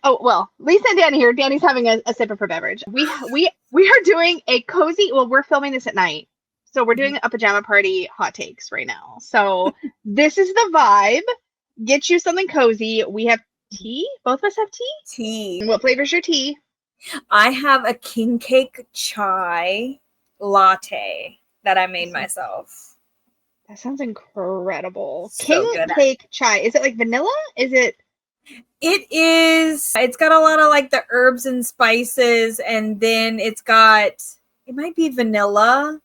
Oh, well, Lisa and Danny here. Danny's having a sip of her beverage. We are doing a cozy, well, we're filming this at night. So we're doing a pajama party hot takes right now. So this is the vibe. Get you something cozy. We have tea. Both of us have tea? Tea. What flavor's your tea? I have a king cake chai latte that I made myself. That sounds incredible. So king good. cake chai. Is it like vanilla? Is it? It is. It's got a lot of like the herbs and spices, and then it might be vanilla.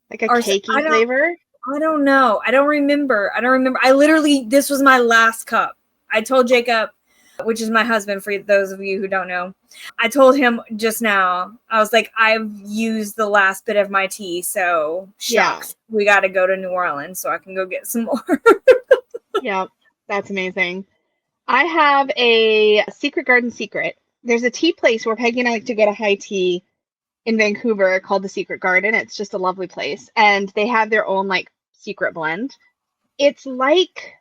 Like a cakey flavor? I don't know. I don't remember. This was my last cup. I told Jacob, which is my husband, for those of you who don't know. I told him just now, I was like, I've used the last bit of my tea, so shucks. Yeah. We got to go to New Orleans so I can go get some more. Yeah, that's amazing. I have a Secret Garden secret. There's a tea place where Peggy and I like to go to high tea in Vancouver called the Secret Garden. It's just a lovely place. And they have their own like secret blend. It's like,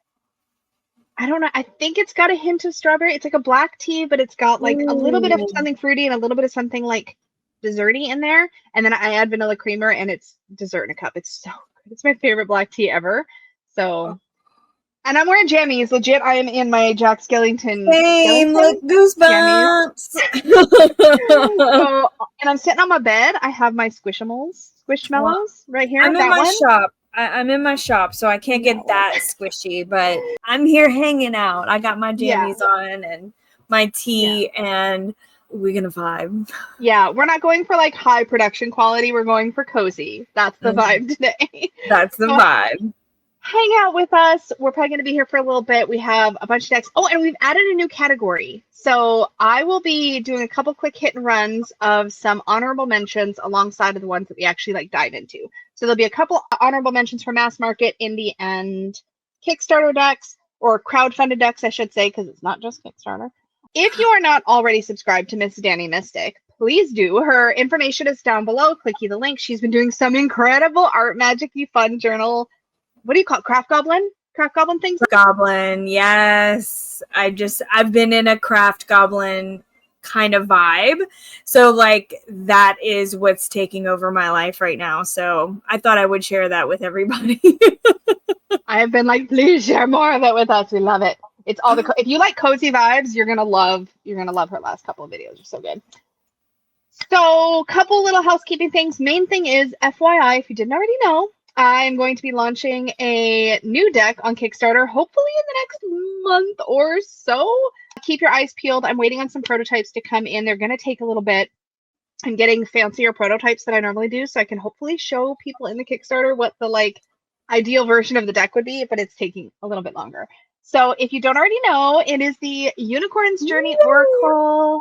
I don't know. I think it's got a hint of strawberry. It's like a black tea, but it's got like a little bit of something fruity and a little bit of something like desserty in there. And then I add vanilla creamer and it's dessert in a cup. It's so good. It's my favorite black tea ever. So, and I'm wearing jammies. Legit, I am in my Jack Skellington. Same, look, goosebumps. So, and I'm sitting on my bed. I have my Squishmallows right here. I'm in my shop. I'm in my shop, so I can't get that squishy, but I'm here hanging out. I got my jammies on and my tea, and we're gonna vibe. Yeah, we're not going for like high production quality. We're going for cozy. That's the vibe today. That's the vibe. Hang out with us. We're probably going to be here for a little bit. We have a bunch of decks. Oh, and we've added a new category. So I will be doing a couple quick hit and runs of some honorable mentions alongside of the ones that we actually like dive into. So there'll be a couple honorable mentions for mass market, indie, and Kickstarter decks, or crowdfunded decks, I should say, because it's not just Kickstarter. If you are not already subscribed to Miss Danny Mystic, please do. Her information is down below. Clicky the link. She's been doing some incredible art magic-y fun journal. What do you call it? Craft Goblin things? Goblin, yes. I've been in a Craft Goblin kind of vibe. So like that is what's taking over my life right now. So I thought I would share that with everybody. I have been like, please share more of it with us. We love it. It's all if you like cozy vibes, you're gonna love her last couple of videos. They're so good. So couple little housekeeping things. Main thing is FYI, if you didn't already know, I'm going to be launching a new deck on Kickstarter, hopefully in the next month or so. Keep your eyes peeled. I'm waiting on some prototypes to come in. They're going to take a little bit. I'm getting fancier prototypes than I normally do, so I can hopefully show people in the Kickstarter what the like ideal version of the deck would be, but it's taking a little bit longer. So if you don't already know, it is the Unicorn's Journey Oracle.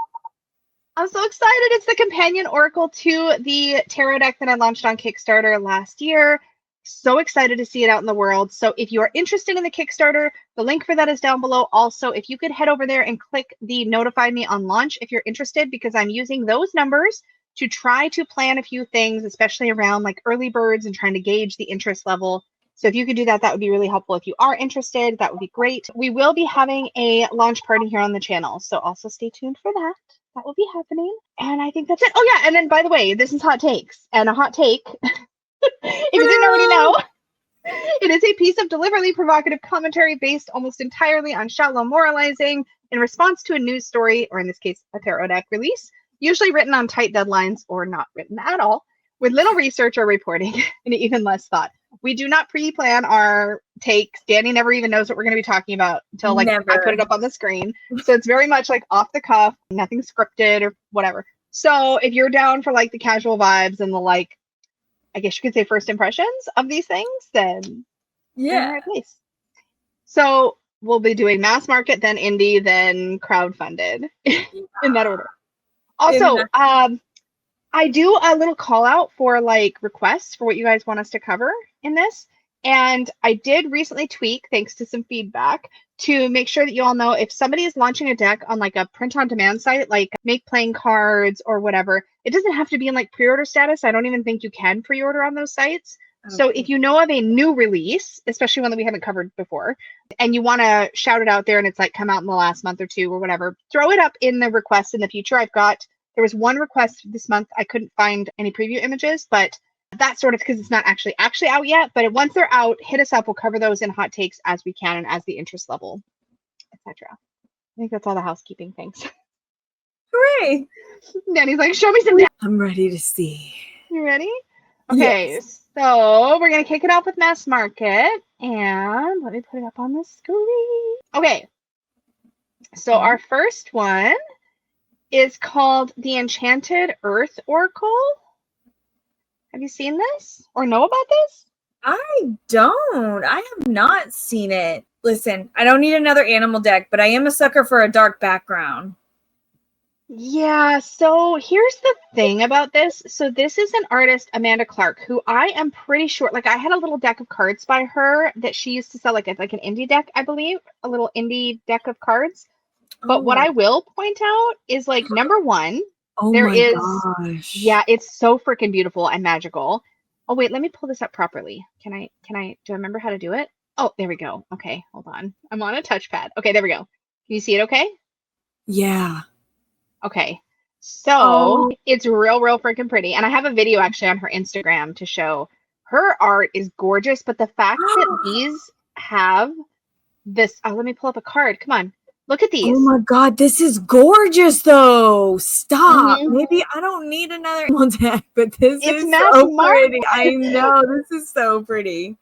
I'm so excited. It's the companion oracle to the tarot deck that I launched on Kickstarter last year. So excited to see it out in the world. So if you are interested in the Kickstarter, the link for that is down below. Also, if you could head over there and click the notify me on launch if you're interested, because I'm using those numbers to try to plan a few things, especially around like early birds and trying to gauge the interest level. So if you could do that, that would be really helpful. If you are interested, that would be great. We will be having a launch party here on the channel. So also stay tuned for that. That will be happening. And I think that's it. Oh yeah, and then by the way, this is hot takes. And a hot take, if you didn't already know, it is a piece of deliberately provocative commentary based almost entirely on shallow moralizing in response to a news story, or in this case, a tarot deck release, usually written on tight deadlines or not written at all, with little research or reporting and even less thought. We do not pre-plan our takes. Danny never even knows what we're going to be talking about until like I put it up on the screen. So it's very much like off the cuff, nothing scripted or whatever. So if you're down for like the casual vibes and the like, I guess you could say first impressions of these things, then you're in the right place. So we'll be doing mass market, then indie, then crowdfunded in that order. Also, I do a little call out for like requests for what you guys want us to cover in this. And I did recently tweak, thanks to some feedback, to make sure that you all know if somebody is launching a deck on like a print on demand site, like Make Playing Cards or whatever, it doesn't have to be in like pre-order status. I don't even think you can pre-order on those sites. So if you know of a new release, especially one that we haven't covered before, and you want to shout it out there and it's like come out in the last month or two or whatever, throw it up in the request in the future. There was one request this month. I couldn't find any preview images, but that's sort of because it's not actually out yet. But once they're out, hit us up. We'll cover those in hot takes as we can and as the interest level, etc. I think that's all the housekeeping things. Hooray! Danny's like, show me some. I'm ready to see. You ready? Okay, Yes. so we're going to kick it off with Mass Market. And let me put it up on the screen. Okay, so our first one is called the Enchanted Earth Oracle. Have you seen this or know about this? I don't. I have not seen it. Listen, I don't need another animal deck, but I am a sucker for a dark background. Yeah, so here's the thing about this. So this is an artist, Amanda Clark, who I am pretty sure, like I had a little deck of cards by her that she used to sell like an indie deck, I believe, a little indie deck of cards. But what I will point out is like number one, Gosh. Yeah, it's so freaking beautiful and magical. Oh wait, let me pull this up properly. Do I remember how to do it? Oh, there we go. Okay, hold on. I'm on a touchpad. Okay, there we go. Can you see it okay? Yeah. Okay, so it's real freaking pretty. And I have a video actually on her Instagram to show. Her art is gorgeous, but the fact that these have this, let me pull up a card. Come on, look at these. Oh my God, this is gorgeous though. Stop. Maybe I don't need another animal deck, but this is so pretty. I know, this is so pretty.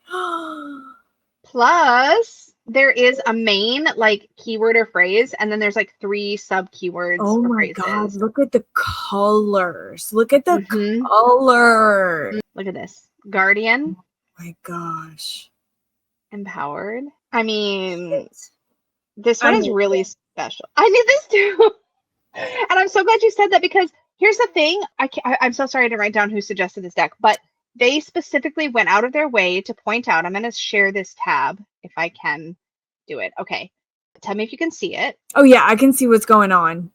Plus, there is a main like keyword or phrase, and then there's like 3 sub keywords. Oh my God, look at the colors. Look at the color. Look at this. Guardian. Oh my gosh. Empowered. I mean, this one is really special. I need this too. And I'm so glad you said that, because here's the thing. I'm so sorry to write down who suggested this deck, but they specifically went out of their way to point out. I'm going to share this tab if I can do it. Okay. Tell me if you can see it. Oh, yeah. I can see what's going on.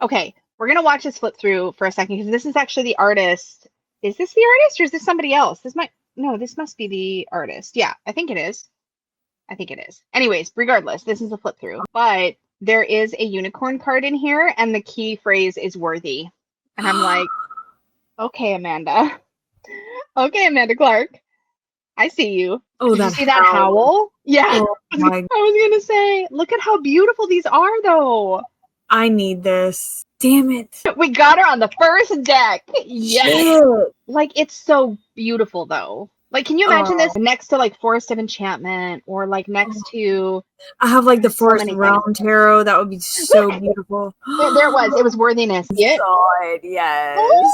Okay. We're going to watch this flip through for a second, because this is actually the artist. Is this the artist or is this somebody else? This must be the artist. Yeah, I think it is. Anyways, regardless, this is a flip through. But there is a unicorn card in here, and the key phrase is worthy. And I'm like, okay, Amanda. Okay, Amanda Clark. I see you. Oh, Did you see that howl? Yeah. Oh, I was going to say, look at how beautiful these are, though. I need this. Damn it. We got her on the first deck. Yes. Shit. Like, it's so beautiful, though. Like, can you imagine this next to, like, Forest of Enchantment, or, like, next to... I have, like, the Forest Realm Tarot. That would be so beautiful. There it was. It was worthiness. Yeah. God, yes. Oh,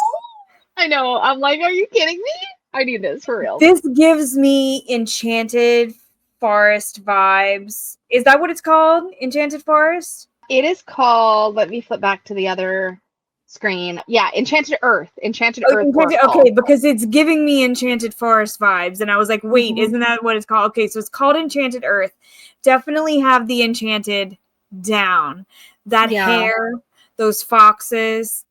I know. I'm like, are you kidding me? I need this for real. This gives me Enchanted Forest vibes. Is that what it's called? Enchanted Forest? It is called... Let me flip back to the other... screen. Yeah, Enchanted Earth. Okay, because it's giving me Enchanted Forest vibes, and I was like, wait, isn't that what it's called? Okay, so it's called Enchanted Earth. Definitely have the Enchanted down. That hair, those foxes.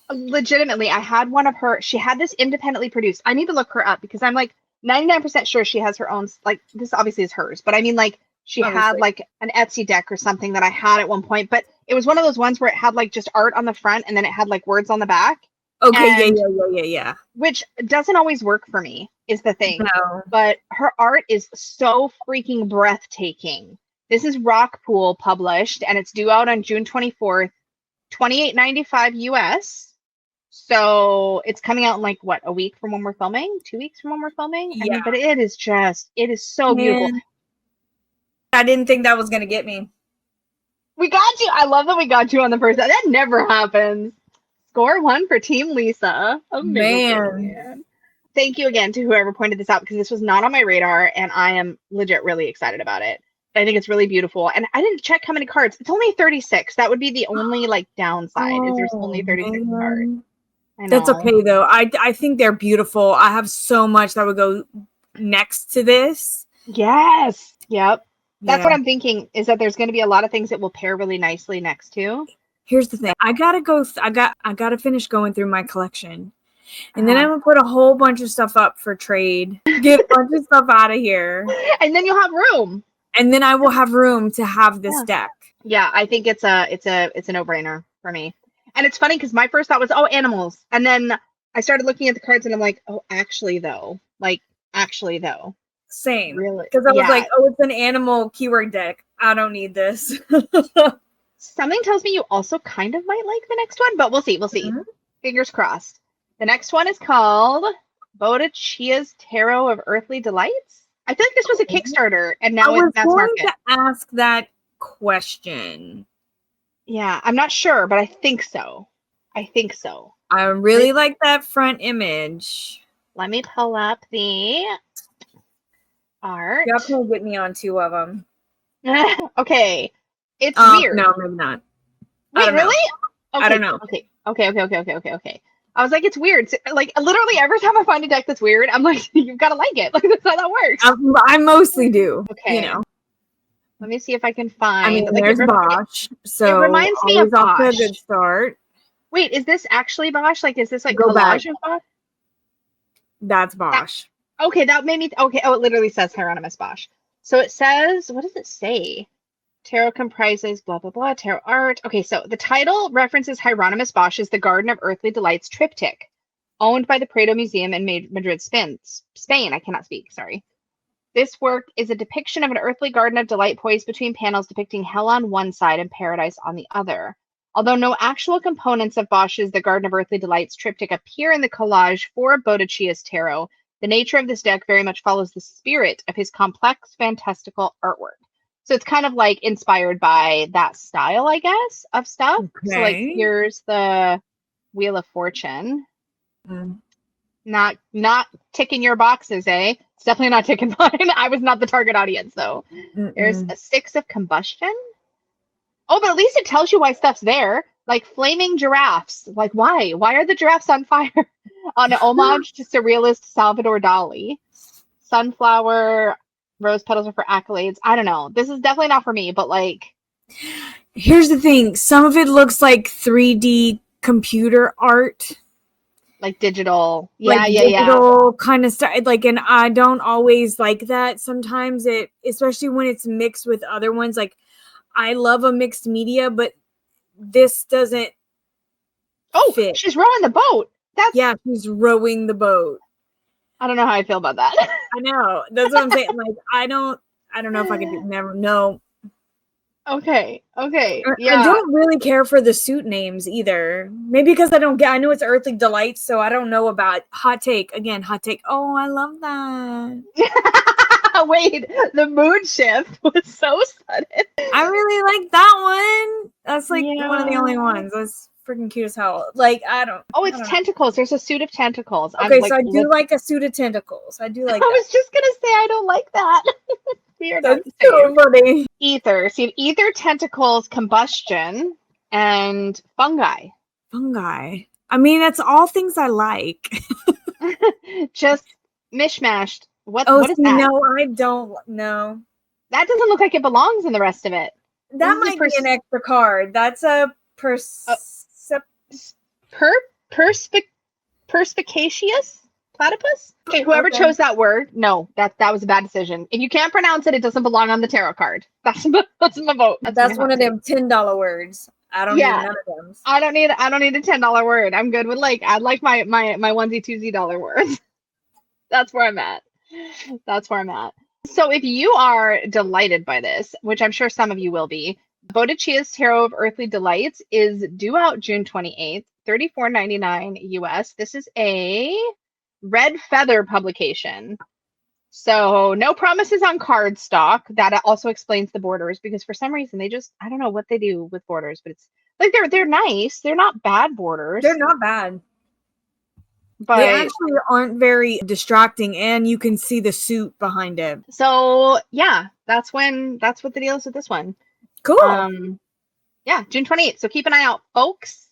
Legitimately, I had one of her. She had this independently produced. I need to look her up, because I'm like 99% sure she has her own. Like, this obviously is hers, but I mean, like, she had like an Etsy deck or something that I had at one point, but it was one of those ones where it had like just art on the front and then it had like words on the back. Okay, yeah. Which doesn't always work for me, is the thing. No. But her art is so freaking breathtaking. This is Rockpool published, and it's due out on June 24th, $28.95 US. So it's coming out in like what, a week from when we're filming? 2 weeks from when we're filming? Yeah. I mean, but it is so beautiful. I didn't think that was going to get me. We got you. I love that we got you on the first. That never happens. Score 1 for Team Lisa. Amazing, man. Thank you again to whoever pointed this out, because this was not on my radar, and I am legit really excited about it. I think it's really beautiful. And I didn't check how many cards. It's only 36. That would be the only like downside, is there's only 36 cards. That's okay though. I think they're beautiful. I have so much that would go next to this. Yes. Yep. That's what I'm thinking, is that there's going to be a lot of things that will pair really nicely next to. Here's the thing. I gotta finish going through my collection. And then I'm gonna put a whole bunch of stuff up for trade. Get a bunch of stuff out of here. And then you'll have room. And then I will have room to have this deck. Yeah, I think it's a no-brainer for me. And it's funny because my first thought was, oh, animals. And then I started looking at the cards and I'm like, oh, actually though. Same. Really? Because I was like, oh, it's an animal keyword deck. I don't need this. Something tells me you also kind of might like the next one, but we'll see. Mm-hmm. Fingers crossed. The next one is called Bodacia's Tarot of Earthly Delights. I feel like this was a Kickstarter, and now it's mass market. I was going to ask that question. Yeah, I'm not sure, but I think so. I really like that front image. Let me pull up the art. Y'all can get me on 2 of them. Okay. It's weird. No, maybe not. Wait, really? Okay. I don't know. Okay. I was like, it's weird. So, like, literally every time I find a deck that's weird, I'm like, you've got to like it. Like, that's how that works. I mostly do. Okay. You know. Let me see if I can find. I mean, there's Bosch. So it reminds me of Bosch. Off to a good start. Wait, is this actually Bosch? Like, is this like collage of Bosch? That's Bosch. Okay, that made me. Okay, oh, it literally says Hieronymus Bosch. So it says, what does it say? Tarot comprises blah, blah, blah, tarot art. Okay, so the title references Hieronymus Bosch's The Garden of Earthly Delights triptych, owned by the Prado Museum in Madrid, Spain. I cannot speak, sorry. This work is a depiction of an earthly garden of delight poised between panels depicting hell on one side and paradise on the other. Although no actual components of Bosch's The Garden of Earthly Delights triptych appear in the collage for Bodacia's Tarot, the nature of this deck very much follows the spirit of his complex, fantastical artwork. So it's kind of like inspired by that style, I guess, of stuff. Okay. So like here's the Wheel of Fortune. Not ticking your boxes, eh? It's definitely not ticking mine. I was not the target audience, though. There's a 6 of Combustion. Oh, but at least it tells you why stuff's there. Like flaming giraffes. Like why? Why are the giraffes on fire? On an homage to surrealist Salvador Dali. Sunflower. Rose petals are for accolades. I don't know. This is definitely not for me, but like. Here's the thing. Some of it looks like 3D computer art. Like digital. Digital kind of stuff. Like, and I don't always like that. Sometimes it, especially when it's mixed with other ones. Like, I love a mixed media, but this doesn't fit. She's rowing the boat. Yeah, she's rowing the boat. I don't know how I feel about that. I know. That's what I'm saying. Like, I don't know if I could never know. Okay. Yeah. I don't really care for the suit names either. Maybe because I know it's Earthly Delights, so I don't know about hot take. Oh, I love that. Wait, the mood shift was so sudden. I really like that one. That's like one of the only ones. That's freaking cute as hell. Like, I don't. Oh, it's tentacles. There's a suit of tentacles. Okay, so I do like a suit of tentacles. I do like. I was just gonna say I don't like that. Weird. That's so funny. Ether. So you have ether, tentacles, combustion, and fungi. I mean, that's all things I like. Just mishmashed. What is that? No, I don't know. That doesn't look like it belongs in the rest of it. That might be an extra card. That's a perspicacious platypus. Okay, whoever chose that word, no, that was a bad decision. If you can't pronounce it, it doesn't belong on the tarot card. That's my vote. That's one of them $10 words. I don't need none of them. I don't need a $10 word. I'm good with I like my onesie twosie dollar words. That's where I'm at. So if you are delighted by this, which I'm sure some of you will be, Bodacia's Tarot of Earthly Delights is due out June 28th, $34.99 US. This is a Red Feather publication. So no promises on cardstock. That also explains the borders, because for some reason they just, I don't know what they do with borders, but it's like they're nice. They're not bad borders. They're not bad. But they actually aren't very distracting, and you can see the suit behind it. So yeah, that's what the deal is with this one. Cool. Yeah, June 28th. So keep an eye out, folks.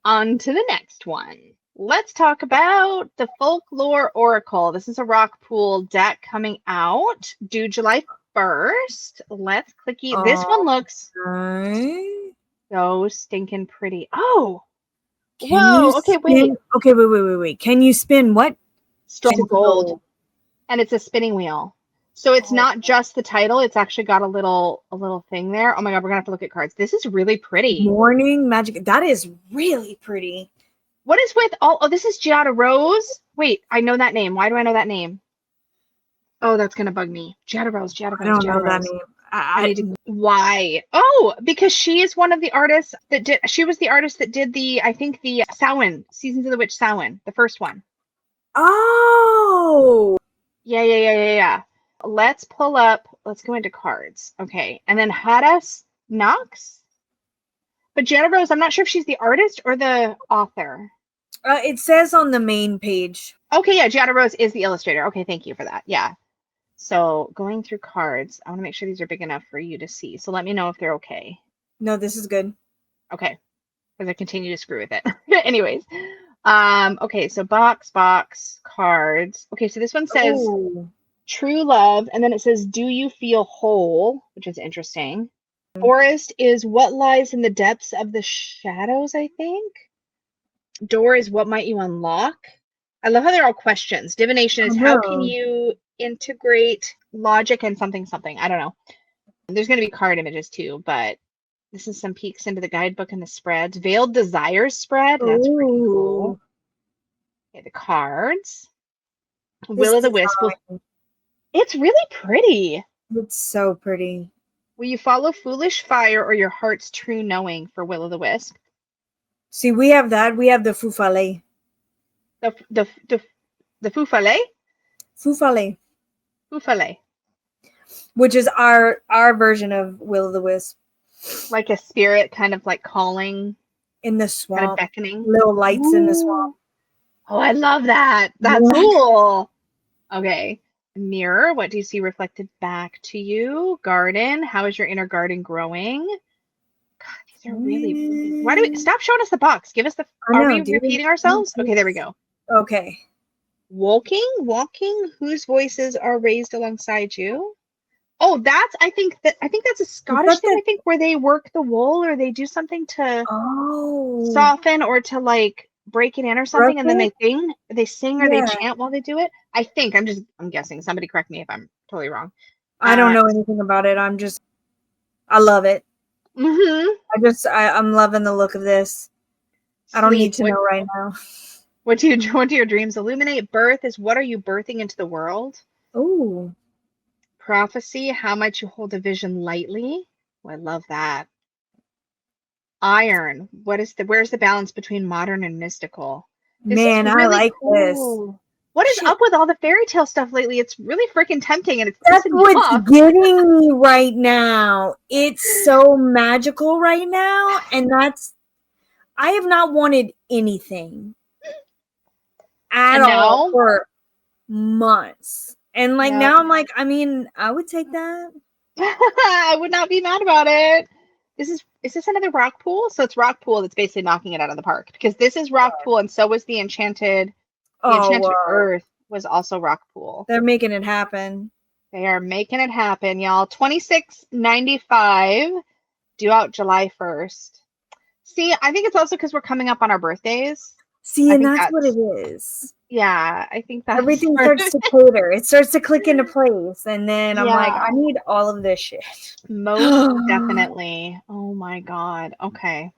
On to the next one. Let's talk about the Folklore Oracle. This is a rock pool deck coming out due July 1st. Let's clicky. This one looks so stinking pretty. Oh, Whoa, okay, wait. Okay, wait. Can you spin what? Straight to gold. And it's a spinning wheel. So it's not just the title, it's actually got a little thing there. Oh my god, we're gonna have to look at cards. This is really pretty. Morning magic. That is really pretty. What is with all oh, this is Giada Rose? Wait, I know that name. Why do I know that name? Oh, that's gonna bug me. Giada Rose. I don't know that name. I need to why? Oh, because she is one of the artists that did she was the artist that did the I think the Samhain, Seasons of the Witch Samhain, the first one. Oh. Yeah. Let's pull up. Let's go into cards. Okay. And then Hadas Knox. But Giada Rose, I'm not sure if she's the artist or the author. It says on the main page. Okay, yeah, Giada Rose is the illustrator. Okay, thank you for that. Yeah. So going through cards, I want to make sure these are big enough for you to see. So let me know if they're okay. No, this is good. Okay. Because I continue to screw with it. Anyways. Okay, so box, cards. Okay, so this one says true love, and then it says, do you feel whole? Which is interesting. Forest is what lies in the depths of the shadows, I think. Door is what might you unlock. I love how they're all questions. Divination is how can you integrate logic and something. I don't know. There's going to be card images too, but this is some peeks into the guidebook and the spreads. Veiled Desires spread. That's pretty cool. Okay, the cards. Will of the Wisp. It's really pretty. It's so pretty. Will you follow foolish fire or your heart's true knowing for Will of the Wisp? See, we have that. We have the Fufale. The Fufale? Fufale. Which is our version of Will of the Wisp. Like a spirit kind of like calling. In the swamp. Kind of beckoning. Little lights in the swamp. Oh, I love that. That's cool. Okay. Mirror, what do you see reflected back to you? Garden, how is your inner garden growing? God, these are really. Why do we stop showing us the box? Give us the. Are we repeating ourselves? Okay, there we go. Okay. Walking, whose voices are raised alongside you? Oh, I think that's a Scottish thing. I think where they work the wool or they do something to soften or to like break it in or something, and then they sing or they chant while they do it. I think I'm guessing. Somebody correct me if I'm totally wrong. I don't know anything about it. I love it. I'm loving the look of this. I don't need to know right now. What do your dreams illuminate? Birth is what are you birthing into the world? Oh. Prophecy, how much you hold a vision lightly. Oh, I love that. Iron, where's the balance between modern and mystical? Man, I like this. What is up with all the fairy tale stuff lately? It's really freaking tempting, and that's what's getting me right now. It's so magical right now, and I have not wanted anything at all for months. And like now I'm like, I mean, I would take that. I would not be mad about it. Is this another rock pool? So it's rock pool that's basically knocking it out of the park, because this is rock pool, and so was the Enchanted. The Enchanted Earth was also rock pool. They're making it happen. They are making it happen, y'all. $26.95, due out July 1st. See, I think it's also because we're coming up on our birthdays. See, and that's what it is. Yeah, I think that everything starts to cater. It starts to click into place, and then I'm like, I need all of this shit. Most definitely. Oh my god. Okay.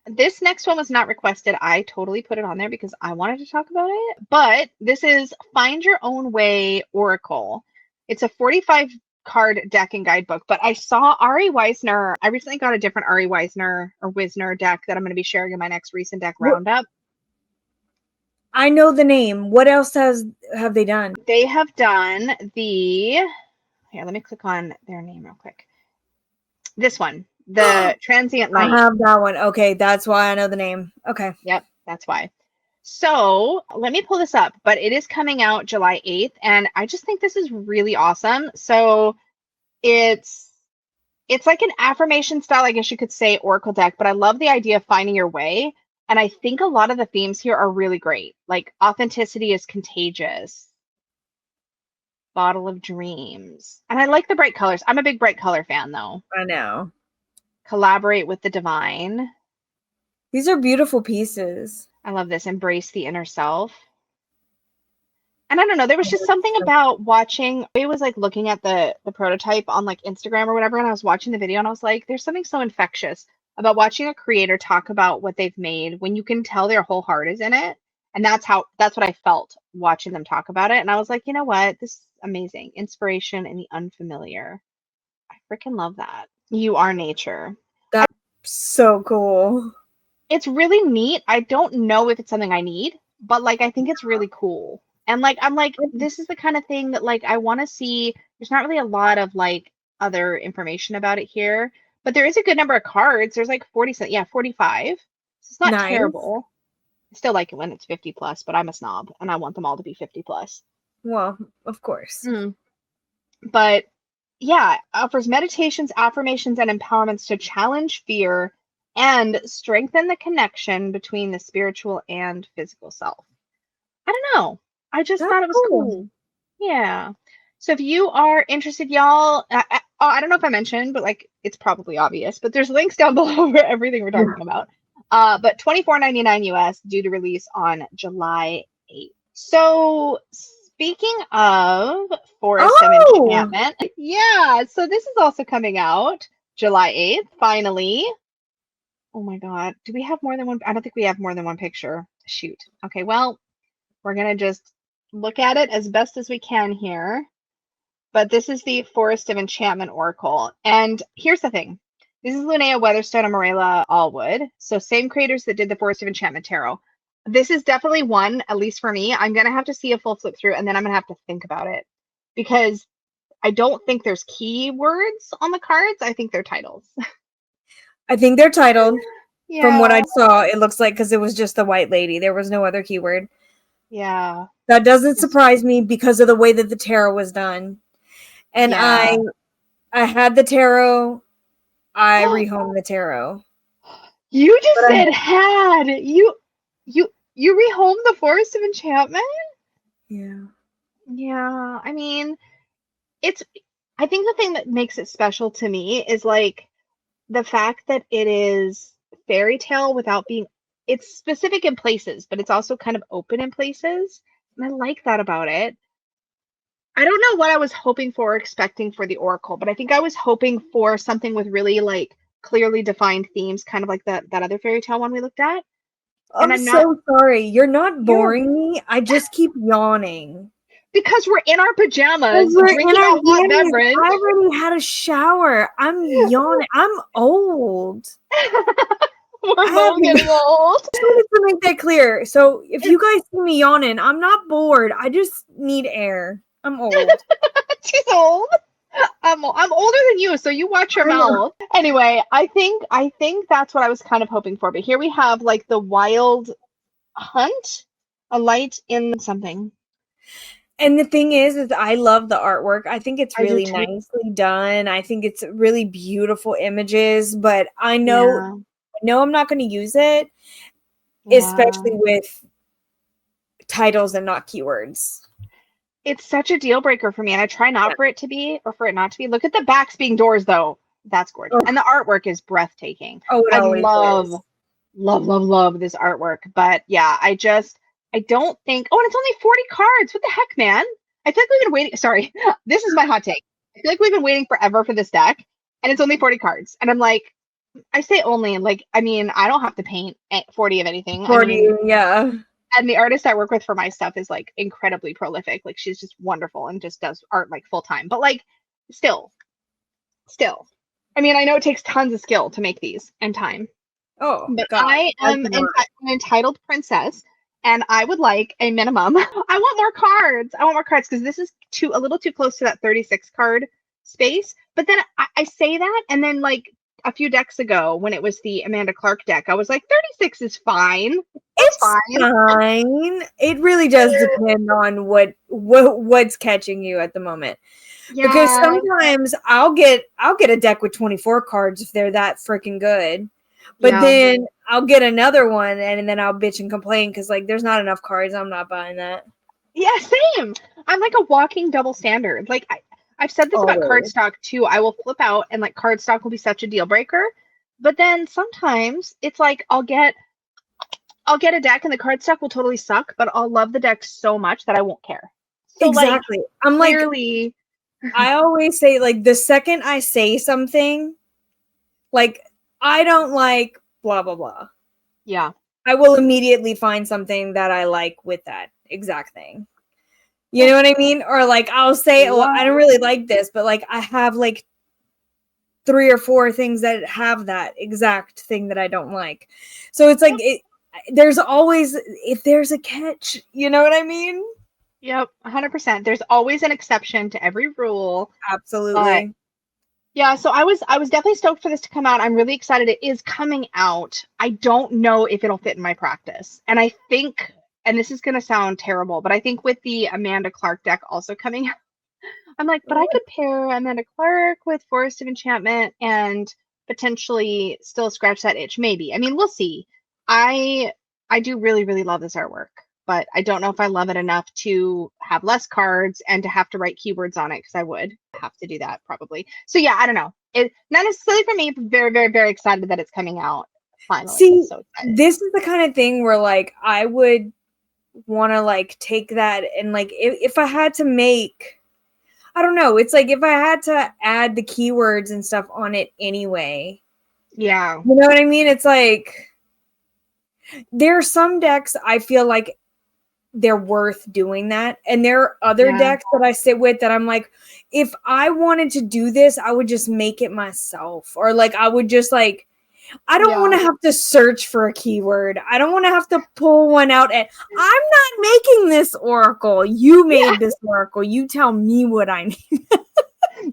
This next one was not requested. I totally put it on there because I wanted to talk about it. But this is Find Your Own Way Oracle. It's a 45 card deck and guidebook, but I saw Ari Weisner. I recently got a different Ari Weisner or Wisner deck that I'm going to be sharing in my next recent deck roundup. I know the name. What else have they done? They have done here, let me click on their name real quick. This one, the Transient Light. I have that one. Okay, that's why I know the name. Okay. Yep, that's why. So let me pull this up, but it is coming out July 8th, and I just think this is really awesome. So it's like an affirmation style, I guess you could say, oracle deck, but I love the idea of finding your way. And I think a lot of the themes here are really great. Like authenticity is contagious. Bottle of Dreams. And I like the bright colors. I'm a big bright color fan, though. I know. Collaborate with the divine. These are beautiful pieces. I love this. Embrace the inner self. And I don't know, there was just something about watching, I was like looking at the prototype on like Instagram or whatever, and I was watching the video and I was like, there's something so infectious about watching a creator talk about what they've made when you can tell their whole heart is in it. And that's what I felt watching them talk about it. And I was like, you know what? This is amazing. Inspiration in the unfamiliar. I freaking love that. You are nature. That's so cool. It's really neat. I don't know if it's something I need, but like I think it's really cool. And like I'm like, this is the kind of thing that like I want to see. There's not really a lot of like other information about it here, but there is a good number of cards. There's like 45. So it's not terrible. I still like it when it's 50 plus, but I'm a snob and I want them all to be 50 plus. Well, of course. But yeah, offers meditations, affirmations, and empowerments to challenge fear and strengthen the connection between the spiritual and physical self. I don't know. I just thought it was cool. Yeah. So if you are interested, y'all, I don't know if I mentioned, but like it's probably obvious, but there's links down below for everything we're talking about. But $24.99 US, due to release on July 8th. So speaking of Forest of Enchantment, yeah, so this is also coming out July 8th, finally. Oh my God. Do we have more than one? I don't think we have more than one picture. Shoot. Okay, well, we're going to just look at it as best as we can here. But this is the Forest of Enchantment Oracle. And here's the thing. This is Linnea Weatherstone and Morella Allwood. So same creators that did the Forest of Enchantment Tarot. This is definitely one, at least for me. I'm going to have to see a full flip through and then I'm going to have to think about it. Because I don't think there's keywords on the cards. I think they're titles. I think they're titled. Yeah. From what I saw, it looks like, because it was just the white lady. There was no other keyword. Yeah. That doesn't surprise me because of the way that the tarot was done. And yeah. I had the tarot. I rehomed the tarot. You just said had. You rehomed the Forest of Enchantment? Yeah. Yeah. I mean, I think the thing that makes it special to me is like the fact that it is fairy tale without being, it's specific in places, but it's also kind of open in places. And I like that about it. I don't know what I was hoping for or expecting for the Oracle, but I think I was hoping for something with really like clearly defined themes, kind of like that other fairy tale one we looked at. I'm so sorry. You're not boring me. I just keep yawning. Because we're in our pajamas, drinking a hot beverage. I already had a shower. I'm yawning. I'm old. We're both getting old. I just wanted to make that clear. So if you guys see me yawning, I'm not bored. I just need air. I'm old. She's old. I'm older than you, so you watch your mouth. Anyway, I think that's what I was kind of hoping for. But here we have like the Wild Hunt, a light in something. And the thing is I love the artwork. I think it's really nicely done. I think it's really beautiful images, but I know I'm not going to use it, especially with titles and not keywords. It's such a deal breaker for me, and I try not for it to be, or for it not to be. Look at the backs being doors, though. That's gorgeous. And the artwork is breathtaking. I love this artwork. But yeah, I don't think, and it's only 40 cards. What the heck, man? I feel like we've been waiting. Sorry, this is my hot take. I feel like we've been waiting forever for this deck, and it's only 40 cards. And I'm like, I say only, like, I mean, I don't have to paint 40 of anything. 40, yeah. And the artist I work with for my stuff is like incredibly prolific. Like she's just wonderful and just does art like full time. But like, still. I mean, I know it takes tons of skill to make these and time. Oh, but God. I am an entitled princess, and I would like a minimum. I want more cards. Because this is a little too close to that 36 card space. But then I say that, and then like a few decks ago, when it was the Amanda Clark deck, I was like, 36 is fine. It's fine. It really does depend on what's catching you at the moment. Yeah. Because sometimes I'll get a deck with 24 cards if they're that freaking good. But then I'll get another one and then I'll bitch and complain because like there's not enough cards. I'm not buying that. Yeah, same. I'm like a walking double standard. Like I've said this about cardstock too. I will flip out and like cardstock will be such a deal breaker. But then sometimes it's like I'll get a deck and the cardstock will totally suck, but I'll love the deck so much that I won't care. So Exactly. like I'm clearly, like, I always say, like, the second I say something, like, I don't like blah, blah, blah. yeah. I will immediately find something that I like with that exact thing. You know what I mean? Or like, I'll say, well, I don't really like this, but like, I have like 3 or 4 things that have that exact thing that I don't like. So it's like, there's always, if there's a catch, you know what I mean? Yep, 100%. There's always an exception to every rule. Absolutely. But yeah, so I was definitely stoked for this to come out. I'm really excited. It is coming out. I don't know if it'll fit in my practice. And I think, and this is going to sound terrible, but I think with the Amanda Clark deck also coming out, I'm like, but I could pair Amanda Clark with Forest of Enchantment and potentially still scratch that itch. Maybe. I mean, we'll see. I do really, really love this artwork, but I don't know if I love it enough to have less cards and to have to write keywords on it, because I would have to do that probably. So yeah, I don't know. It not necessarily for me, but very, very, very excited that it's coming out finally. See, so excited. This is the kind of thing where like I would want to like take that and like if I had to make, I don't know, it's like if I had to add the keywords and stuff on it anyway. Yeah. You know what I mean? It's like there are some decks I feel like they're worth doing that. And there are other decks that I sit with that I'm like, if I wanted to do this, I would just make it myself. Or like I would just like, I don't want to have to search for a keyword. I don't want to have to pull one out. And I'm not making this oracle. You made this oracle. You tell me what I need.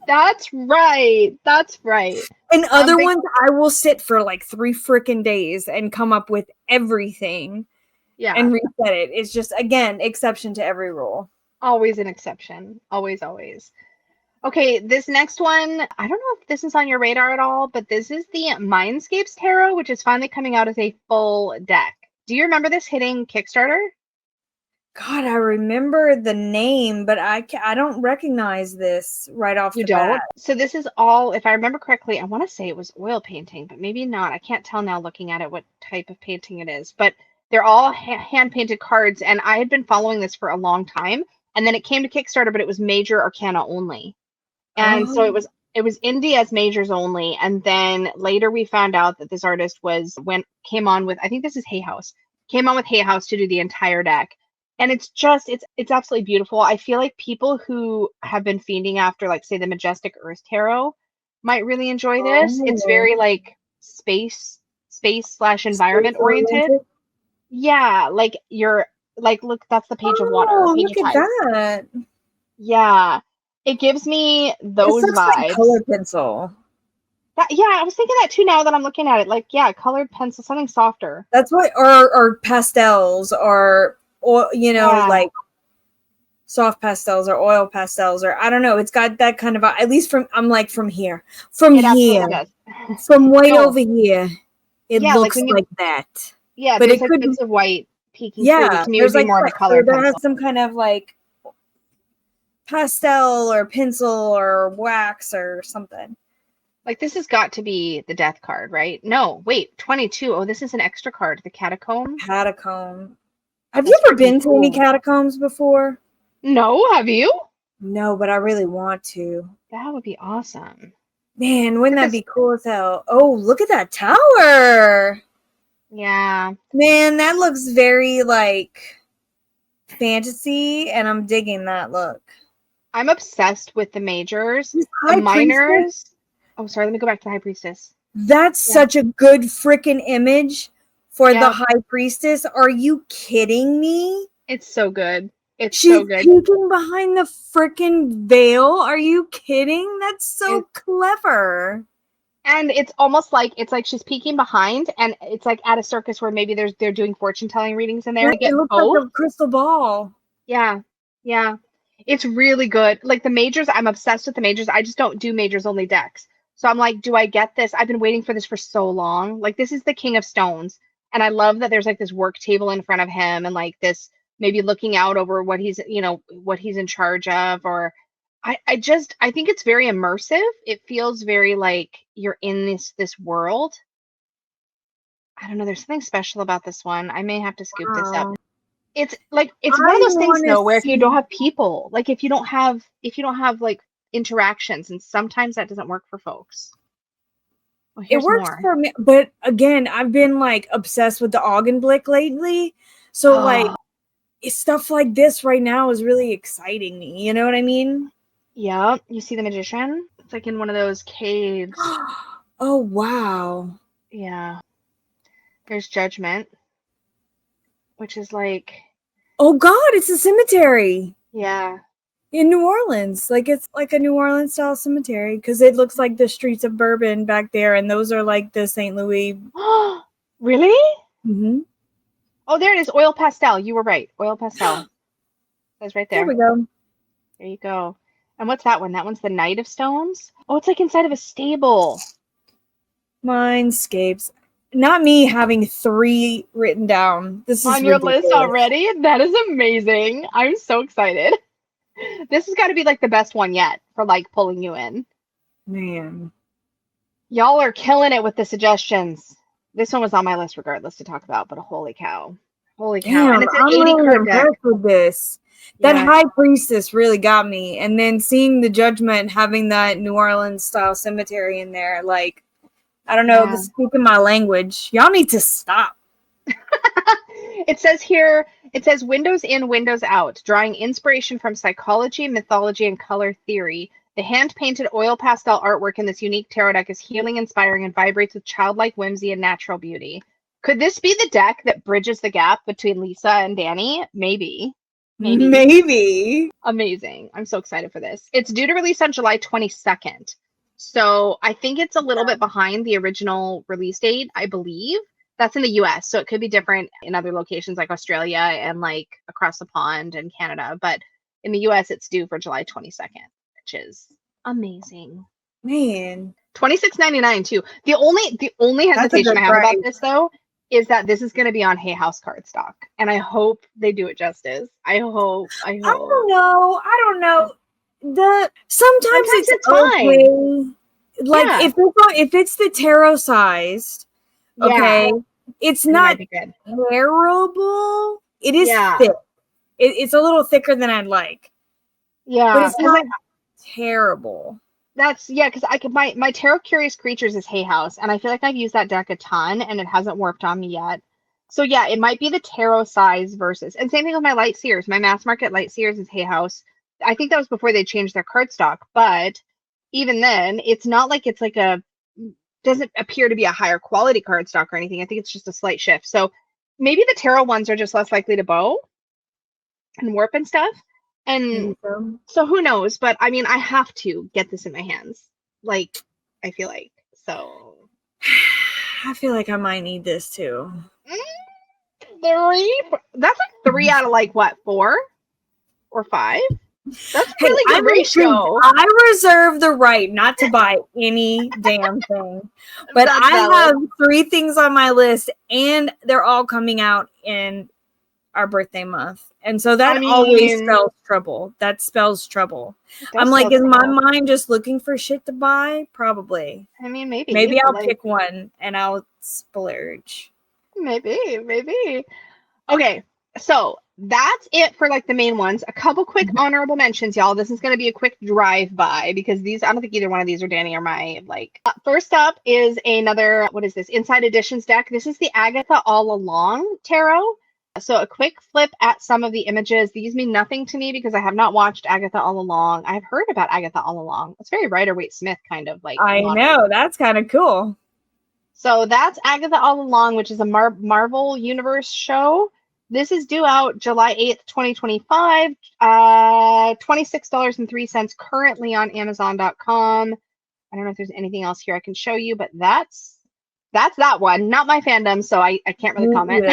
That's right. That's right. And other ones, I will sit for like 3 freaking days and come up with everything. Yeah. And reset it. It's just, again, exception to every rule. Always an exception. Always, always. Okay, this next one, I don't know if this is on your radar at all, but this is the Mindscapes Tarot, which is finally coming out as a full deck. Do you remember this hitting Kickstarter? God, I remember the name, but I don't recognize this right off the bat. So this is all, if I remember correctly, I want to say it was oil painting, but maybe not. I can't tell now looking at it what type of painting it is, but they're all hand-painted cards, and I had been following this for a long time, and then it came to Kickstarter, but it was major arcana only. And so it was indie as majors only, and then later we found out that this artist came on with, I think this is Hay House to do the entire deck. And it's just, it's absolutely beautiful. I feel like people who have been fiending after, like, say, the Majestic Earth Tarot might really enjoy this. It's very like space / environment oriented. Yeah, like you're like, look, that's the page of water. Oh, look at that. Yeah, it gives me those vibes. Like colored pencil. Yeah, I was thinking that too. Now that I'm looking at it, like, yeah, colored pencil, something softer. That's what, or pastels, or you know, like soft pastels or oil pastels, or I don't know. It's got that kind of, at least from here, from way over here, it looks like that. Yeah, but there's like bits of white peeking through, which there's like more of a color. There has some kind of like pastel or pencil or wax or something. Like, this has got to be the death card, right? No, wait, 22. Oh, this is an extra card, the catacomb. Have you ever been to any catacombs before? No, have you? No, but I really want to. That would be awesome. Man, wouldn't that be cool as hell? Oh, look at that tower. Yeah. Man, that looks very like fantasy, and I'm digging that look. I'm obsessed with the majors. The minors. Oh, sorry, let me go back to the High Priestess. That's such a good freaking image for the High Priestess. Are you kidding me? It's so good. She's so good. Peeking behind the freaking veil. Are you kidding? That's so clever. And it's almost like, she's peeking behind, and it's like at a circus where maybe they're doing fortune telling readings in there. It looks like a crystal ball. Yeah, yeah. It's really good. Like the majors, I'm obsessed with the majors. I just don't do majors only decks. So I'm like, do I get this? I've been waiting for this for so long. Like, this is the King of Stones. And I love that there's like this work table in front of him, and like this maybe looking out over what he's in charge of. Or I think it's very immersive. It feels very like you're in this world. I don't know. There's something special about this one. I may have to scoop this up. Wow. It's like it's one I of those things wanna though where if you see- don't have people, like if you don't have like interactions, and sometimes that doesn't work for folks. Well, It here's works more. for me, but again, I've been like obsessed with the Augenblick lately. So like stuff like this right now is really exciting me. You know what I mean? Yeah, you see the magician? It's like in one of those caves. Oh wow. Yeah. There's Judgment, which is like, Oh God, it's a cemetery yeah. in New Orleans. Like it's like a New Orleans style cemetery because it looks like the streets of Bourbon back there, and those are like the St. Louis. Really? Mm-hmm. Oh, there it is. Oil pastel. You were right. Oil pastel. That's right There there. we go. There you go. And what's that one? That one's the Knight of Stones. Oh, it's like inside of a stable. Mindscapes. Not me having 3 written down. This is On your ridiculous. list already? That is amazing. I'm so excited. This has got to be like the best one yet for like pulling you in. Man. Y'all are killing it with the suggestions. This one was on my list regardless to talk about, but holy cow. Holy cow. Damn, And it's an I'm 80 really card deck. impressed with this. That Yeah. High Priestess really got me. And then seeing the Judgment having that New Orleans style cemetery in there, like, I don't know, Yeah. speaking my language. Y'all need to stop. It says here, it says windows in, windows out, drawing inspiration from psychology, mythology, and color theory. The hand-painted oil pastel artwork in this unique tarot deck is healing, inspiring, and vibrates with childlike whimsy and natural beauty. Could this be the deck that bridges the gap between Lisa and Danny? Maybe. Maybe. Amazing. I'm so excited for this. It's due to release on July 22nd. So I think it's a little bit behind the original release date, I believe. That's in the US. So it could be different in other locations like Australia and like across the pond and Canada. But in the US, it's due for July 22nd, which is amazing. Man. $26.99 too. The only hesitation I have about this though is that this is going to be on Hay House cardstock, and I hope they do it justice. I hope. I don't know. Sometimes it's fine. okay. Like Yeah. if it's the tarot sized, okay, it's not terrible. It is thick. It's a little thicker than I'd like. Yeah, but it's not terrible. That's because my Tarot Curious Creatures is Hay House, and I feel like I've used that deck a ton, and it hasn't worked on me yet. So yeah, it might be the tarot size versus, and same thing with my Light Seers. My mass market Light Seers is Hay House. I think that was before they changed their cardstock, but even then, it's not like it's like doesn't appear to be a higher quality cardstock or anything. I think it's just a slight shift. So maybe the tarot ones are just less likely to bow and warp and stuff. And so who knows? But I mean, I have to get this in my hands. Like, I feel like. So. I feel like I might need this too. 3? That's like 3 out of like what, 4 or 5? That's really good ratio. I reserve the right not to buy any damn thing. But I have 3 things on my list, and they're all coming out in our birthday month. And so that always spells trouble. That spells trouble. I'm like, is my mind just looking for shit to buy? Probably. I mean, maybe. Maybe I'll pick one and I'll splurge. Maybe. Okay, so that's it for like the main ones. A couple quick honorable mentions, y'all. This is going to be a quick drive-by because these, I don't think either one of these are Danny or my like. First up is another, what is this? Inside Editions deck. This is the Agatha All Along Tarot. So a quick flip at some of the images. These mean nothing to me because I have not watched Agatha All Along. I've heard about Agatha All Along. It's very Rider-Waite-Smith kind of like. I know. That's kind of cool. So that's Agatha All Along, which is a Marvel Universe show. This is due out July 8th, 2025. $26.03 currently on Amazon.com. I don't know if there's anything else here I can show you, but that's that one. Not my fandom, so I can't really comment.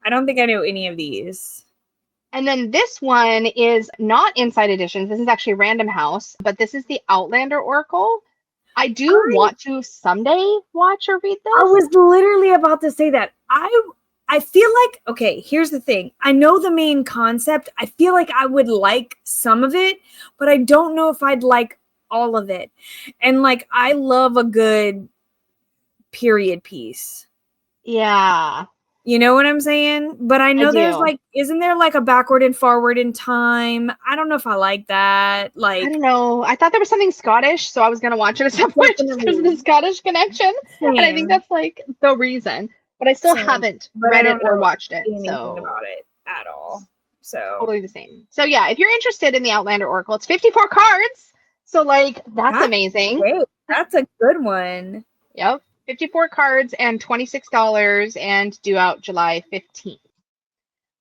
I don't think I know any of these. And then this one is not Inside Editions. This is actually Random House, but this is the Outlander Oracle. I do want to someday watch or read this. I was literally about to say that. I feel like, okay, here's the thing. I know the main concept. I feel like I would like some of it, but I don't know if I'd like all of it. And like, I love a good period piece. Yeah, You know what I'm saying? But I I know there's do. like, isn't there like a backward and forward in time? I don't know if I like that. I Like, don't know. I thought there was something Scottish, so I was gonna watch it at some point just because of the definitely Scottish connection, and I think same, that's like the reason. But I still same. haven't But I read it don't or know watched it, anything so about it at all. So totally the same. So yeah, if you're interested in the Outlander Oracle, it's 54 cards, so like that's that's amazing. great. That's a good one. Yep, 54 cards and $26, and due out July 15th.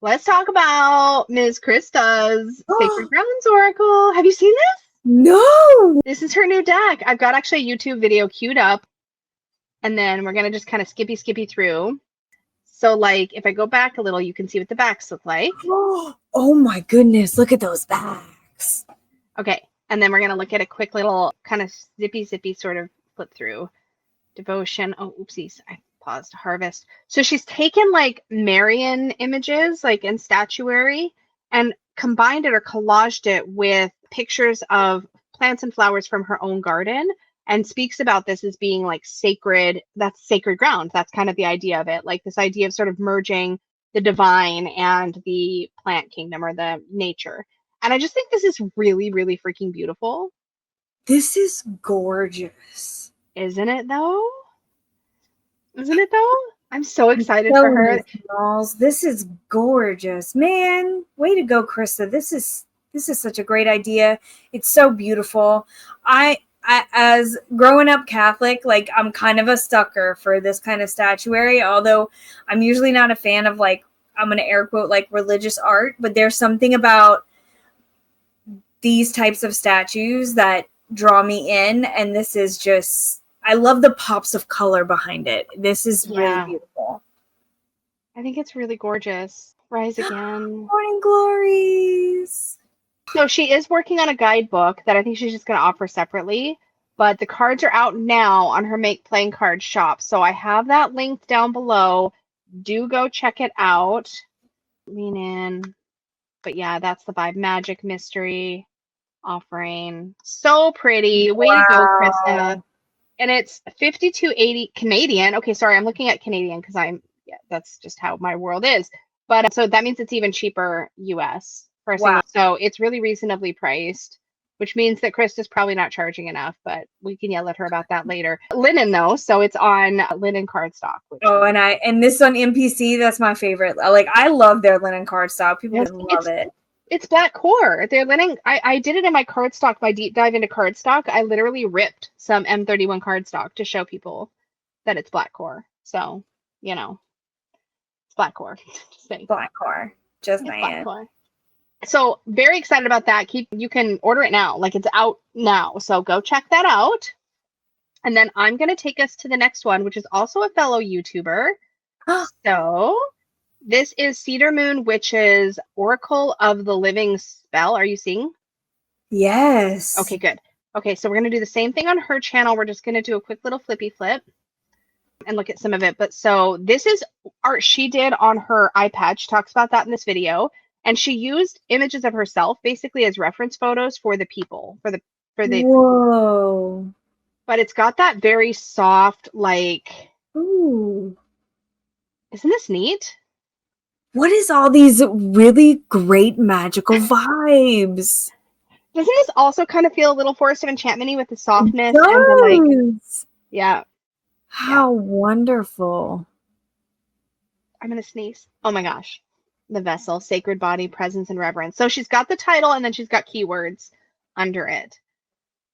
Let's talk about Ms. Krista's Sacred Grounds Oracle. Have you seen this? No. This is her new deck. I've got actually a YouTube video queued up, and then we're gonna just kind of skippy through. So like if I go back a little, you can see what the backs look like. Oh my goodness, look at those backs. Okay, and then we're gonna look at a quick little kind of zippy sort of flip through. Devotion. Oh, oopsies. I paused. Harvest. So she's taken like Marian images, like in statuary, and combined it or collaged it with pictures of plants and flowers from her own garden, and speaks about this as being like sacred. That's sacred ground. That's kind of the idea of it. Like this idea of sort of merging the divine and the plant kingdom or the nature. And I just think this is really freaking beautiful. This is gorgeous. Isn't it though? Isn't it though? I'm so excited for Telling her. you, Smalls, this is gorgeous, man. Way to go, Krista. This is such a great idea. It's so beautiful. I as growing up Catholic, like I'm kind of a sucker for this kind of statuary, although I'm usually not a fan of like, I'm going to air quote like religious art, but there's something about these types of statues that draw me in, and this is just, I love the pops of color behind it. This is really beautiful. I think it's really gorgeous. Rise again. Morning glories. So she is working on a guidebook that I think she's just going to offer separately, but the cards are out now on her Make Playing Card shop. So I have that linked down below. Do go check it out. Lean in. But yeah, that's the vibe. Magic Mystery offering. So pretty. Way to go, Krista. And it's 52.80 Canadian. Okay, sorry, I'm looking at Canadian because that's just how my world is. But so that means it's even cheaper US for a single. So it's really reasonably priced, which means that Krista's probably not charging enough, but we can yell at her about that later. Linen though, so it's on linen cardstock. And this on MPC, that's my favorite. Like I love their linen cardstock. People just love it. It's black core. They're linen. I did it in my cardstock, my deep dive into cardstock. I literally ripped some M31 cardstock to show people that it's black core. So, you know, it's black core. Just saying. Black core. Just black core. So very excited about that. You can order it now. Like it's out now. So go check that out. And then I'm going to take us to the next one, which is also a fellow YouTuber. So this is Cedar Moon Witch's Oracle of the Living Spell. Are you seeing? Yes. Okay, good. Okay, so we're going to do the same thing on her channel. We're just going to do a quick little flippy flip and look at some of it. But so this is art she did on her iPad. She talks about that in this video. And she used images of herself basically as reference photos for the people, for the Whoa. But it's got that very soft, like, ooh. Isn't this neat? What is all these really great magical vibes? Doesn't this also kind of feel a little Forest of Enchantment-y with the softness and the like? Yeah. How wonderful. I'm gonna sneeze. Oh my gosh. The vessel, sacred body, presence, and reverence. So she's got the title and then she's got keywords under it.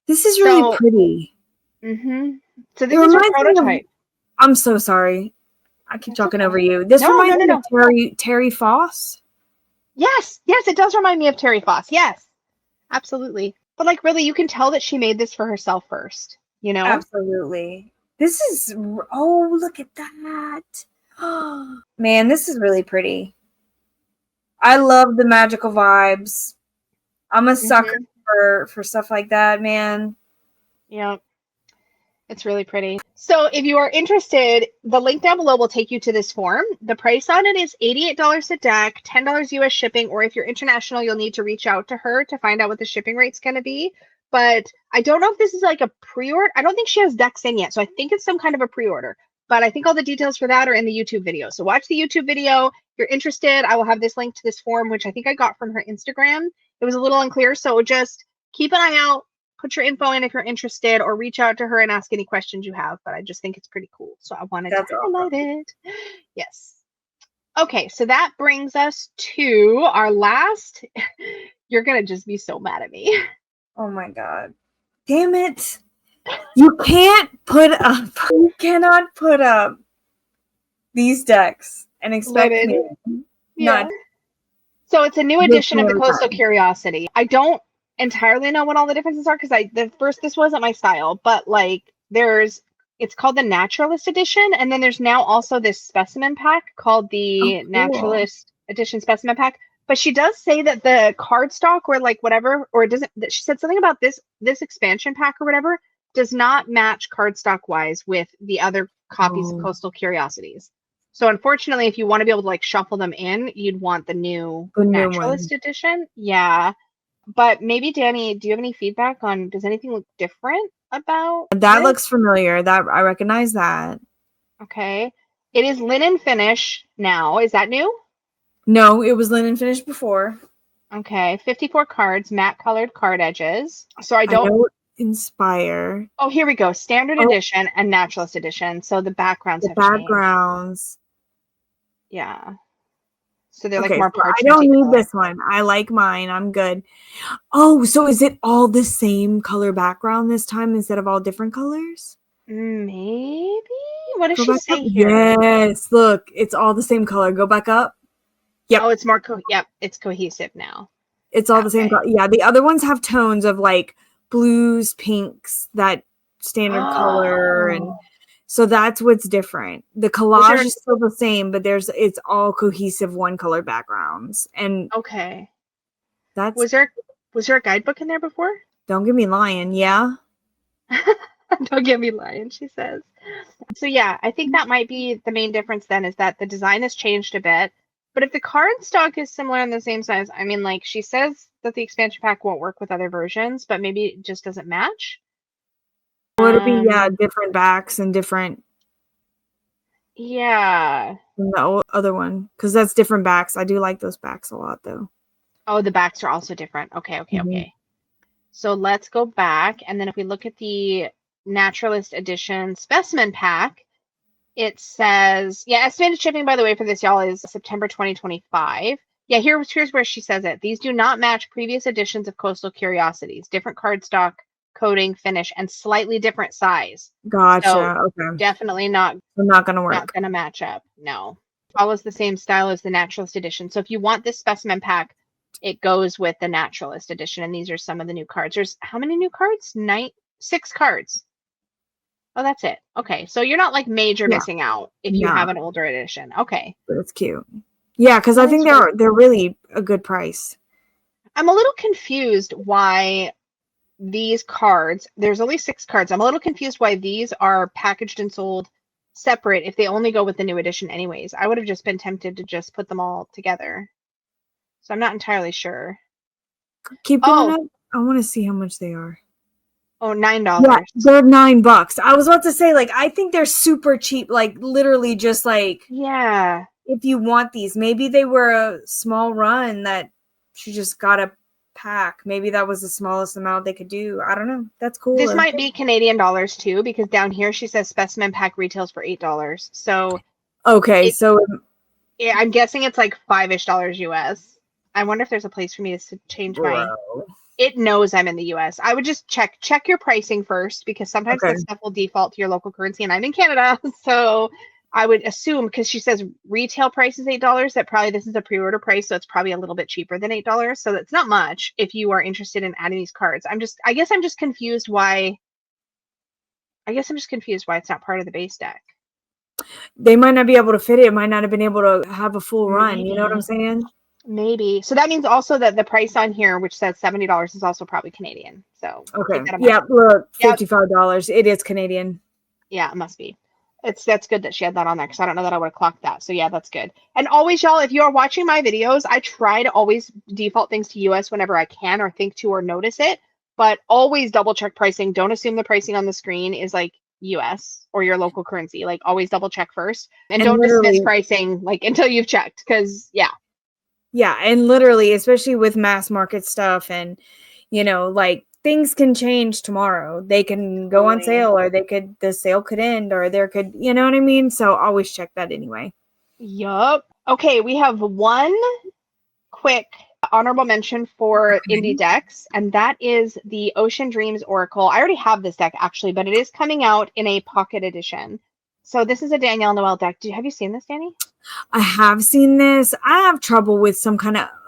This is really pretty. Mm-hmm. So this is her prototype. I'm so sorry. I keep talking over you. This reminds me of Terry Foss. Yes, it does remind me of Terry Foss. Yes, absolutely. But like, really, you can tell that she made this for herself first. You know? Absolutely. This is. Oh, look at that! Man, this is really pretty. I love the magical vibes. I'm a sucker for stuff like that, man. Yeah. It's really pretty. So if you are interested, the link down below will take you to this form. The price on it is $88 a deck, $10 US shipping, or if you're international, you'll need to reach out to her to find out what the shipping rate's going to be. But I don't know if this is like a pre-order. I don't think she has decks in yet, so I think it's some kind of a pre-order. But I think all the details for that are in the YouTube video. So watch the YouTube video. If you're interested, I will have this link to this form, which I think I got from her Instagram. It was a little unclear, so just keep an eye out, put your info in if you're interested, or reach out to her and ask any questions you have. But I just think it's pretty cool, so I wanted to highlight it. Yes. Okay, so that brings us to our last. You're gonna just be so mad at me. Oh my god. Damn it. You cannot put up these decks and expect me not. So it's a new edition of the Coastal Curiosity. I don't entirely know what all the differences are because this wasn't my style, but like it's called the Naturalist Edition, and then there's now also this specimen pack called the Naturalist Edition Specimen Pack. But she does say that the cardstock or like whatever, or it doesn't. She said something about this expansion pack or whatever does not match cardstock wise with the other copies of Coastal Curiosities. So unfortunately, if you want to be able to like shuffle them in, you'd want the new Naturalist Edition. Yeah. But maybe Danny, do you have any feedback on, does anything look different about that? this? Looks familiar. That I recognize that. Okay. It is linen finish now. Is that new? No, it was linen finish before. Okay. 54 cards, matte colored card edges. So I don't inspire. Oh, here we go. Standard edition and Naturalist edition. So the backgrounds have changed. Yeah. So they're like more parchment. I don't need this one. I like mine. I'm good. Oh, so is it all the same color background this time instead of all different colors? Maybe. What does she say here? Yes. Look, it's all the same color. Go back up. Yep. Oh, it's more it's cohesive now. It's all the same color. Yeah, the other ones have tones of like blues, pinks, that standard color, and so that's what's different. The collage is still the same, but it's all cohesive one color backgrounds. And that's was there a guidebook in there before? Don't get me lying. Yeah. Don't get me lying, she says. So yeah, I think that might be the main difference then, is that the design has changed a bit. But if the cardstock is similar in the same size, I mean, like she says that the expansion pack won't work with other versions, but maybe it just doesn't match. Would it be different backs and different? Yeah. The other one, because that's different backs. I do like those backs a lot, though. Oh, the backs are also different. Okay. So let's go back, and then if we look at the Naturalist Edition Specimen Pack, it says, estimated shipping, by the way, for this, y'all, is September 2025. Yeah, here's where she says it. These do not match previous editions of Coastal Curiosities. Different cardstock, coating, finish, and slightly different size. Gotcha. So okay. Definitely not going to work. Not going to match up. No. Follows the same style as the Naturalist Edition. So if you want this specimen pack, it goes with the Naturalist Edition. And these are some of the new cards. There's how many new cards? 6 cards. Oh, that's it. Okay. So you're not like major missing out if you have an older edition. Okay. That's cute. Yeah, because I think they're really a good price. I'm a little confused why these cards, there's only 6 cards. I'm a little confused why these are packaged and sold separate if they only go with the new edition anyways. I would have just been tempted to just put them all together. So I'm not entirely sure. Keep going up. I want to see how much they are. Oh, $9. Yeah, they're $9. I was about to say, like, I think they're super cheap. Like, literally just like, if you want these, maybe they were a small run that she just got a pack. Maybe that was the smallest amount they could do. I don't know. That's cool. This might be Canadian dollars too, because down here she says specimen pack retails for $8. So I'm guessing it's like $5-ish US. I wonder if there's a place for me to change my. It knows I'm in the US. I would just check your pricing first, because sometimes that stuff will default to your local currency, and I'm in Canada. So I would assume, because she says retail price is $8, that probably this is a pre-order price. So it's probably a little bit cheaper than $8. So that's not much if you are interested in adding these cards. I guess I'm just confused why it's not part of the base deck. They might not be able to fit it. It might not have been able to have a full run. You know what I'm saying? Maybe. So that means also that the price on here, which says $70, is also probably Canadian. So yeah, look, $55. It is Canadian. Yeah, it must be. That's good that she had that on there, because I don't know that I would have clocked that. So yeah, that's good. And always, y'all, if you are watching my videos, I try to always default things to US whenever I can, or think to or notice it. But always double check pricing. Don't assume the pricing on the screen is like US or your local currency. Like always double check first and And don't dismiss literally- pricing like until you've checked. Cause yeah. Yeah. And literally, especially with mass market stuff and, you know, like things can change tomorrow. They can go on Totally. sale or the sale could end or there could, you know what I mean? So always check that anyway. Yup. Okay, we have one quick honorable mention for indie decks, and that is the Ocean Dreams Oracle. I already have this deck actually, but it is coming out in a pocket edition. So this is a Danielle Noel deck. Have you seen this, Danny? I have seen this. I have trouble with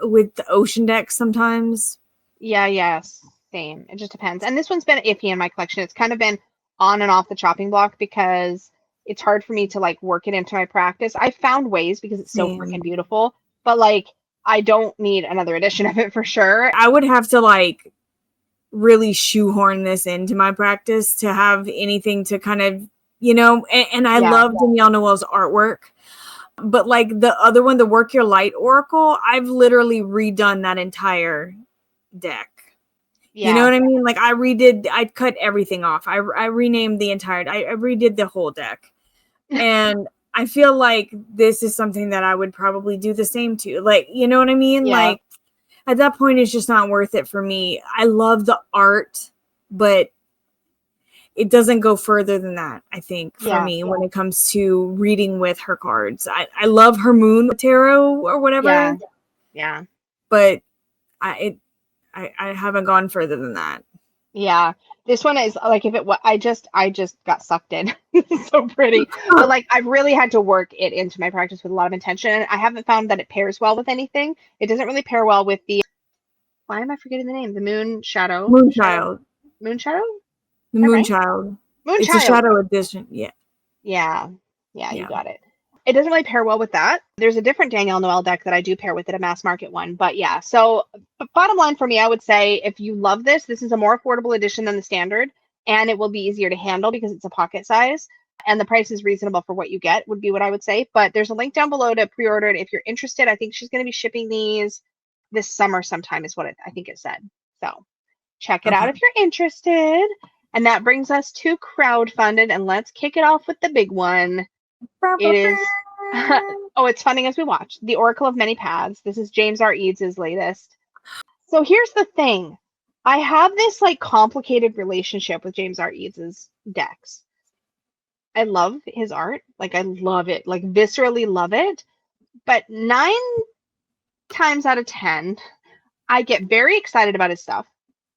with the ocean decks sometimes. Yeah, yes. Same. It just depends. And this one's been iffy in my collection. It's kind of been on and off the chopping block because it's hard for me to like work it into my practice. I found ways because it's so freaking beautiful, but like I don't need another edition of it for sure. I would have to like really shoehorn this into my practice to have anything to kind of, you know, and I love Danielle Noel's artwork. But like the other one, the Work Your Light Oracle, I've literally redone that entire deck. Yeah. You know what I mean? Like I cut everything off. I renamed the entire, I redid the whole deck. And I feel like this is something that I would probably do the same to. Like, you know what I mean? Yeah. Like at that point, it's just not worth it for me. I love the art, but it doesn't go further than that, I think, for me when it comes to reading with her cards. I love her moon tarot or whatever. Yeah. But I haven't gone further than that. Yeah. This one is like I just got sucked in. It's so pretty. But like I've really had to work it into my practice with a lot of intention. I haven't found that it pairs well with anything. It doesn't really pair well with the why am I forgetting the name? The Moon Shadow. Moonchild. Moonshadow? The Moonchild. Moonchild. It's a shadow edition. Yeah. Yeah, you got it. It doesn't really pair well with that. There's a different Danielle Noel deck that I do pair with it, a mass market one. But yeah, so bottom line for me, I would say if you love this is a more affordable edition than the standard, and it will be easier to handle because it's a pocket size, and the price is reasonable for what you get, would be what I would say. But there's a link down below to pre-order it if you're interested. I think she's going to be shipping these this summer sometime is what I think it said. So check it out if you're interested. And that brings us to crowdfunded, and let's kick it off with the big one. It is it's funding as we watch. The Oracle of Many Paths. This is James R. Eads' latest. So here's the thing. I have this like complicated relationship with James R. Eads' decks. I love his art. Like I love it. Like viscerally love it. But 9 times out of 10, I get very excited about his stuff.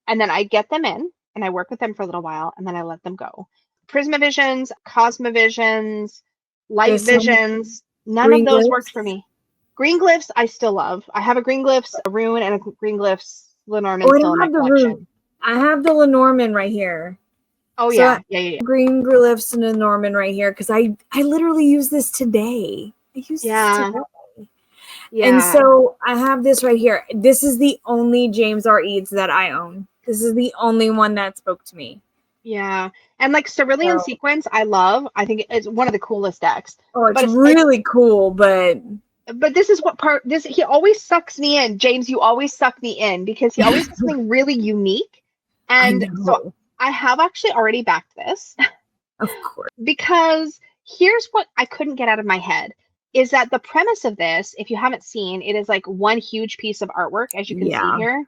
And then I get them in and I work with them for a little while and then I let them go. Prismavisions, Cosmovisions, Light Visions, none of those worked for me. Green Glyphs, I still love. I have a Green Glyphs rune and a Green Glyphs Lenormand still in my collection. I have the Lenormand right here. Oh, so yeah. Green Glyphs and Lenormand right here because I literally use this today. I use this today. Yeah. And so I have this right here. This is the only James R. Eads that I own. This is the only one that spoke to me. Yeah. And like Cerulean Sequence, I love. I think it's one of the coolest decks. Oh, it's really cool, but this is what he always sucks me in. James, you always suck me in because he always has something really unique. And so I have actually already backed this. Of course. Because here's what I couldn't get out of my head is that the premise of this, if you haven't seen, it is like one huge piece of artwork, as you can see here,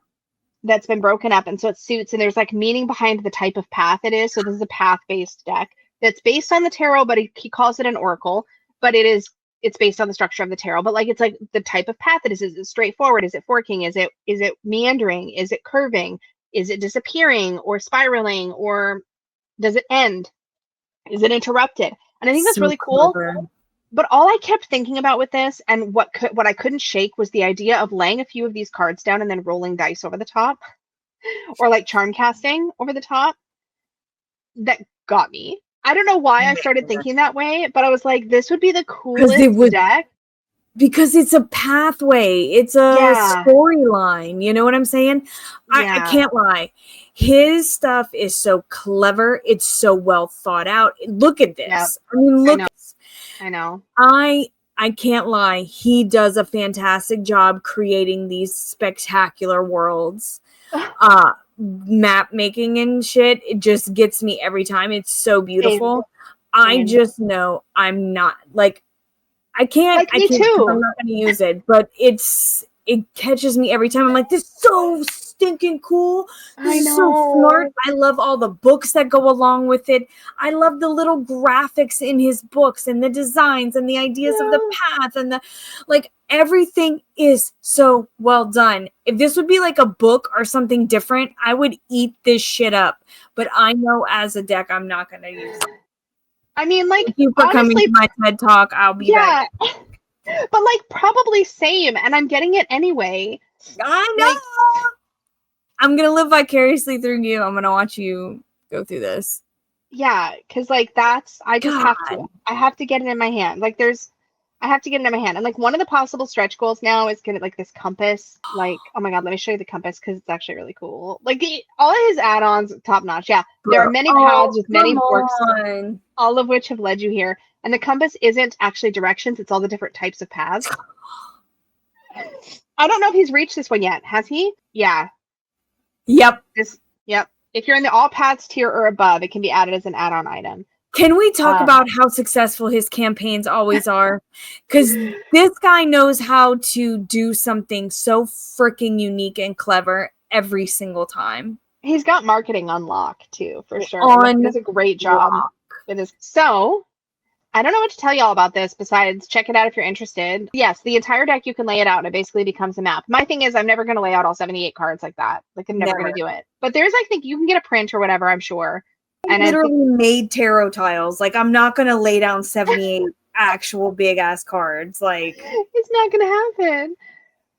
that's been broken up. And so it suits, and there's like meaning behind the type of path it is. So this is a path-based deck that's based on the tarot, but he calls it an oracle, but it's based on the structure of the tarot. But like, it's like the type of path it is it straightforward? Is it forking? Is it meandering? Is it curving? Is it disappearing or spiraling? Or does it end? Is it interrupted? And I think that's really cool. But all I kept thinking about with this and what I couldn't shake was the idea of laying a few of these cards down and then rolling dice over the top or like charm casting over the top. That got me. I don't know why I started thinking that way, but I was like, this would be the coolest deck. Because it's a pathway. It's a storyline. You know what I'm saying? I can't lie. His stuff is so clever. It's so well thought out. Look at this. Yep. I mean, look. I know. I can't lie. He does a fantastic job creating these spectacular worlds. map making and shit, it just gets me every time. It's so beautiful. Same. I just know I'm not like I can't. Like me 'cause too. I'm not going to use it, but it catches me every time. I'm like, this is so stinking cool. This is so smart. I love all the books that go along with it. I love the little graphics in his books and the designs and the ideas of the path and the like. Everything is so well done. If this would be like a book or something different, I would eat this shit up. But I know as a deck, I'm not going to use it. I mean, like, thank you for coming to my TED Talk. I'll be back. But like, probably same, and I'm getting it anyway. I know. Like, I'm gonna live vicariously through you. I'm gonna watch you go through this. Yeah, because like I just have to. I have to get it in my hand. Like, I have to get it in my hand. And like, one of the possible stretch goals now is get like this compass. Like, oh my god, let me show you the compass because it's actually really cool. Like, all of his add-ons, top notch. Yeah, there are many paths with many forks, all of which have led you here. And the compass isn't actually directions; it's all the different types of paths. I don't know if he's reached this one yet. Has he? Yeah. Yep. Yep. If you're in the all paths tier or above, it can be added as an add-on item. Can we talk about how successful his campaigns always are? Because this guy knows how to do something so freaking unique and clever every single time. He's got marketing on lock too, for sure. He does a great job. It is so. I don't know what to tell you all about this besides check it out if you're interested. Yes, the entire deck, you can lay it out and it basically becomes a map. My thing is I'm never going to lay out all 78 cards like that. Like, I'm never going to do it. But there's, I think you can get a print or whatever, I'm sure. I literally made tarot tiles. Like, I'm not going to lay down 78 actual big ass cards. Like, it's not going to happen.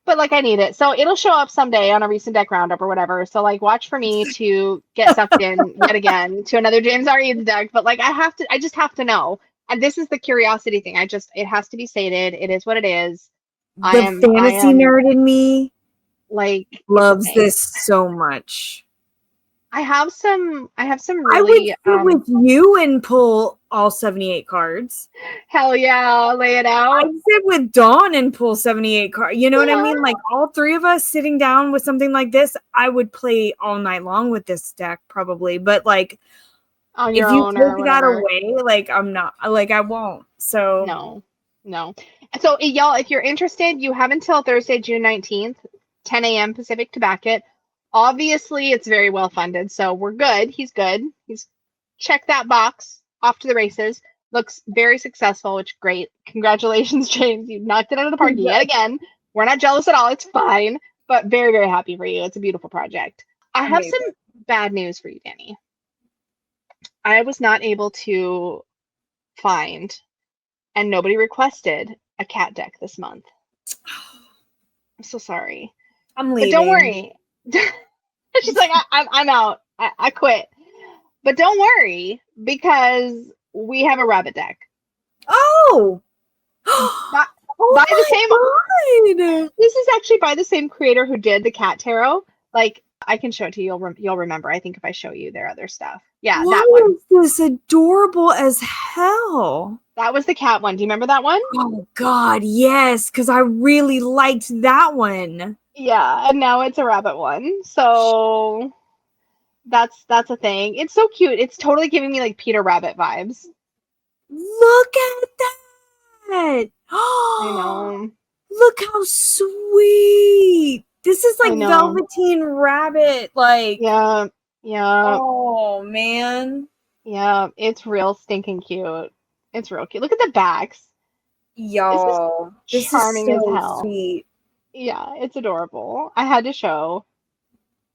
But like, I need it. So it'll show up someday on a recent deck roundup or whatever. So like, watch for me to get sucked in yet again to another James R. Eads deck. But like, I just have to know. And this is the curiosity thing. It has to be stated. It is what it is. The fantasy nerd in me like loves this so much. I have some really. I would sit with you and pull all 78 cards. Hell yeah, lay it out. I'd sit with Dawn and pull 78 cards. You know what I mean? Like, all three of us sitting down with something like this, I would play all night long with this deck probably. But like, on your own, if you take that away, like, I'm not, like, I won't. So no. So y'all, if you're interested, you have until Thursday, June 19th, 10 a.m. Pacific to back it. Obviously, it's very well funded, so we're good. He's good. He's checked that box, off to the races. Looks very successful, which is great. Congratulations, James. You knocked it out of the park yet again. We're not jealous at all. It's fine, but very, very happy for you. It's a beautiful project. I have some bad news for you, Danny. I was not able to find, and nobody requested, a cat deck this month. I'm so sorry. I'm leaving. But don't worry. She's like, I'm out. I quit. But don't worry, because we have a rabbit deck. Oh! by the same. God. This is actually by the same creator who did the cat tarot. Like, I can show it to you. You'll remember. I think if I show you their other stuff. Yeah, that one. This adorable as hell. That was the cat one. Do you remember that one? Oh God, yes, because I really liked that one. Yeah, and now it's a rabbit one. So that's a thing. It's so cute. It's totally giving me like Peter Rabbit vibes. Look at that. I know. Look how sweet. This is like Velveteen Rabbit. Like, yeah. Oh man. Yeah, it's real stinking cute. It's real cute. Look at the backs. Yo, this is charming so as hell. Sweet. Yeah, it's adorable. I had to show.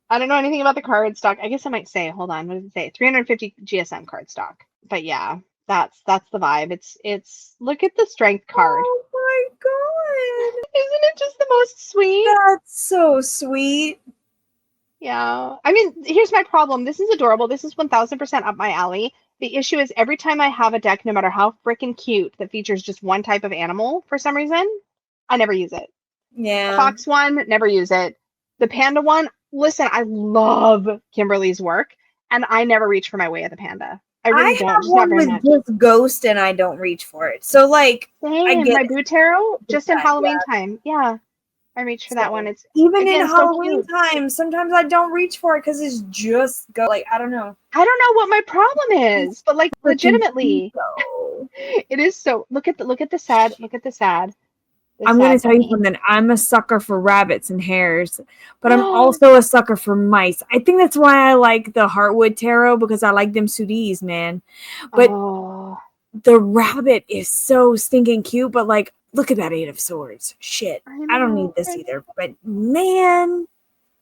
I don't know anything about the card stock. I guess I might say, hold on, what does it say? 350 GSM card stock. But yeah, that's the vibe. It's look at the strength card. Oh my god. Isn't it just the most sweet? That's so sweet. Yeah. I mean, here's my problem. This is adorable. This is 1000% up my alley. The issue is every time I have a deck, no matter how freaking cute, that features just one type of animal for some reason, I never use it. Yeah. Fox one, never use it. The panda one, listen, I love Kimberly's work, and I never reach for my way of the panda. I really don't. Have one with just ghost, and I don't reach for it. So like, same. My boot tarot, just in Halloween time. Yeah. I reached for that one. It's even again, in so Halloween cute. time, sometimes I don't reach for it because it's just go like I don't know. I don't know what my problem is, but like legitimately, it is so. Look at the sad. Look at the sad. I'm going to tell you bunny. something. I'm a sucker for rabbits and hares, but I'm also a sucker for mice. I think that's why I like the Heartwood Tarot, because I like them sudis, man. But the rabbit is so stinking cute, but like, look at that 8 of Swords. Shit. I don't need this either, but man.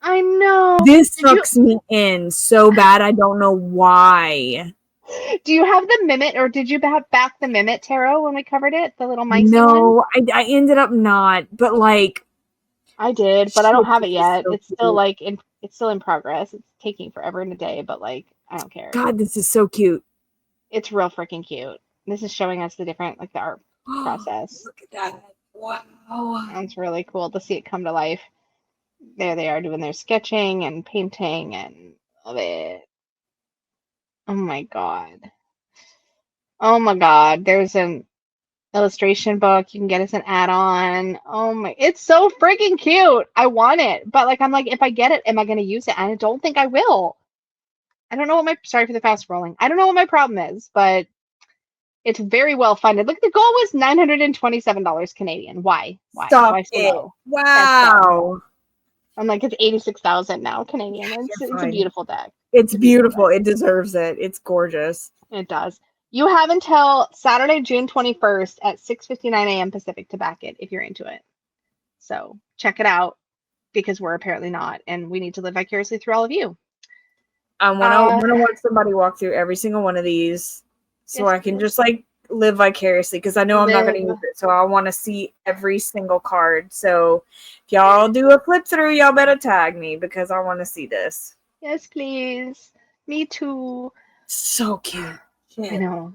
I know. This sucks me in so bad. I don't know why. Do you have the Mimit, or did you have back the Mimit Tarot when we covered it? The little micey one? No, I ended up not, but like I did, but I don't have it yet. So it's still like it's still in progress. It's taking forever and a day, but like I don't care. God, this is so cute. It's real freaking cute. This is showing us the different like the art process. Look at that. Wow. It's really cool to see it come to life. There they are doing their sketching and painting and love it. Oh my god. Oh my god. There's an illustration book. You can get us an add-on. Oh my, it's so freaking cute. I want it. But like I'm like, if I get it, am I gonna use it? And I don't think I will. I don't know what my sorry for the fast rolling. I don't know what my problem is, but it's very well funded. Look, the goal was $927 Canadian. Why? Stop Why so it. low? Wow. I'm like, it's 86,000 now Canadian. It's a beautiful deck. It's beautiful. It deserves it. It's gorgeous. It does. You have until Saturday, June 21st at 6:59 a.m. Pacific to back it if you're into it. So check it out, because we're apparently not, and we need to live vicariously through all of you. I want to watch somebody walk through every single one of these so I can just like live vicariously, because I know I'm not going to use it. So I want to see every single card. So if y'all do a flip through, y'all better tag me, because I want to see this. Yes, please. Me too. So cute. I know.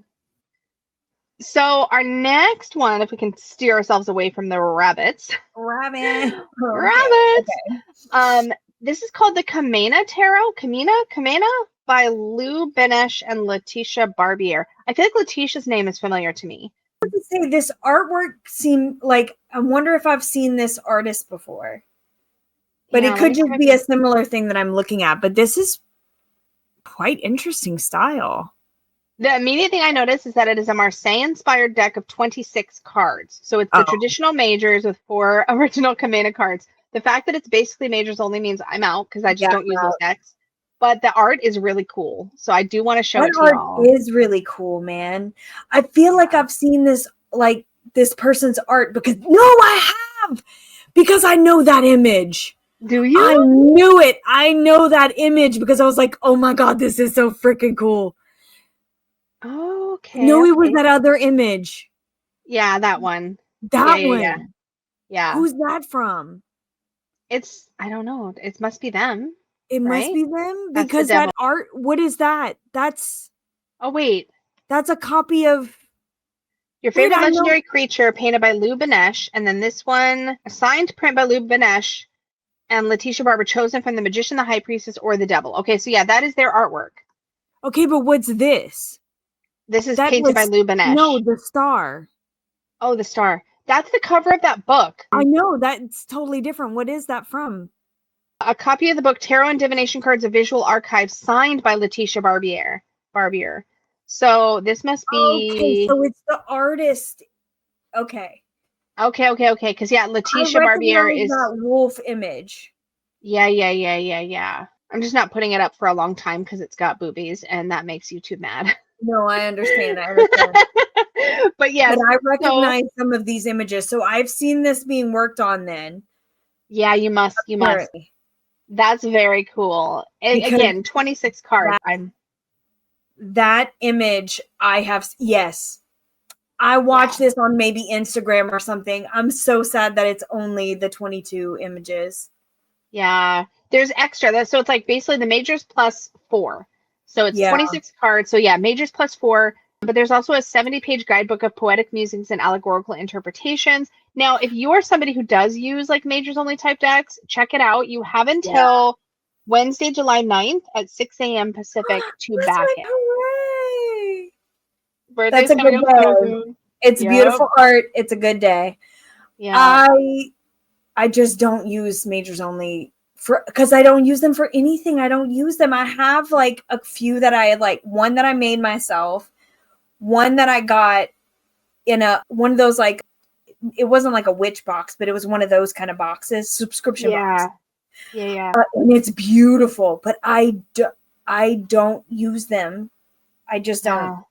So our next one, if we can steer ourselves away from the rabbits. Rabbits. Okay. This is called the Camena Tarot. Camena by Lou Benesh and Letitia Barbier. I feel like Letitia's name is familiar to me. I have to say, this artwork seemed like, I wonder if I've seen this artist before. But it could just be a similar thing that I'm looking at. But this is quite interesting style. The immediate thing I noticed is that it is a Marseille-inspired deck of 26 cards. So it's the traditional majors with 4 original Camena cards. The fact that it's basically majors only means I'm out, because I just don't use those decks. But the art is really cool. So I do want to show it to y'all. That art is really cool, man. I feel like I've seen this, like, this person's art, because I have, because I know that image. Do you? I knew it. I know that image because I was like, oh my God, this is so freaking cool. Okay. No, it was that other image. Yeah, that one. That one. Yeah. Who's that from? I don't know. It must be them. It must be them, because that art, what is that? Oh, wait. That's a copy of your favorite legendary creature, painted by Lou Benesh. And then this one, a signed print by Lou Benesh and Letitia Barber, chosen from the Magician, the High Priestess, or the Devil. Okay, so yeah, that is their artwork. Okay, but what's this? This is painted by Lou Benesh. No, the star. Oh, the star. That's the cover of that book. I know, that's totally different. What is that from? A copy of the book Tarot and Divination Cards, a Visual Archive, signed by Letitia Barbier. So this must be... Okay, so it's the artist. Okay. Okay. Because yeah, Letitia Barbier is that wolf image. Yeah. I'm just not putting it up for a long time because it's got boobies, and that makes YouTube mad. No, I understand. But yes, I recognize some of these images, so I've seen this being worked on. Then, yeah, you must. That's very cool. Again, 26 cards. That image I have. Yes. I watched this on maybe Instagram or something. I'm so sad that it's only the 22 images. Yeah. There's extra. So it's like basically the majors plus 4. So it's 26 cards. So yeah, majors plus 4. But there's also a 70-page guidebook of poetic musings and allegorical interpretations. Now, if you're somebody who does use like majors only type decks, check it out. You have until Wednesday, July 9th at 6 a.m. Pacific to back it. That's a good day. It's beautiful art. It's a good day. Yeah. I just don't use majors only because I don't use them for anything. I don't use them. I have like a few that I like, one that I made myself, one that I got in one of those, like, it wasn't like a witch box, but it was one of those kind of boxes, subscription box. Yeah. And it's beautiful, but I don't use them. I just don't.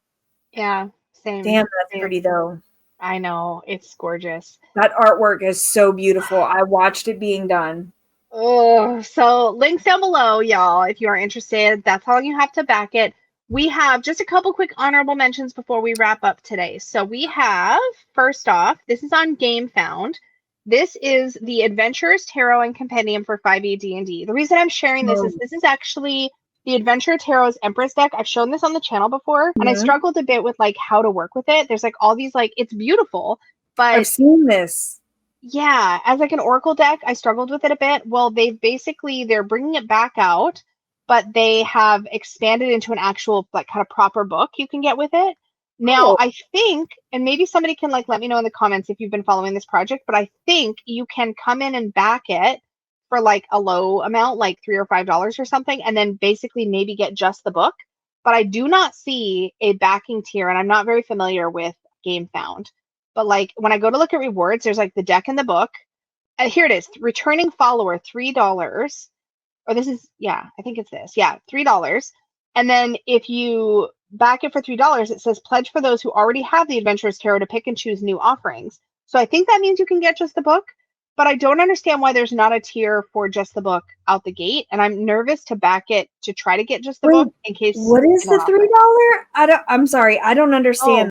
Yeah, same. Damn, that's pretty though. I know, it's gorgeous. That artwork is so beautiful. I watched it being done. Oh, so links down below, y'all, if you are interested. That's how long you have to back it. We have just a couple quick honorable mentions before we wrap up today. So we have, first off, this is on Game Found. This is the Adventurers Tarot and Compendium for 5e D&D. The reason I'm sharing this is this is actually the Adventure Tarot's Empress deck. I've shown this on the channel before, and I struggled a bit with like how to work with it. There's like all these, like, it's beautiful, but I've seen this. Yeah, as like an Oracle deck, I struggled with it a bit. Well, they're bringing it back out, but they have expanded into an actual, like, kind of proper book you can get with it. Now, I think, and maybe somebody can like let me know in the comments if you've been following this project, but I think you can come in and back it for like a low amount, like $3 or $5 or something, and then basically maybe get just the book. But I do not see a backing tier, and I'm not very familiar with Game Found. But like when I go to look at rewards, there's like the deck and the book. Here it is. Returning follower, $3. Or this is, I think it's this. Yeah, $3. And then if you back it for $3, it says pledge for those who already have the Adventurers Tarot to pick and choose new offerings. So I think that means you can get just the book, but I don't understand why there's not a tier for just the book out the gate. And I'm nervous to back it to try to get just the book in case. What is the $3? I'm sorry, I don't understand.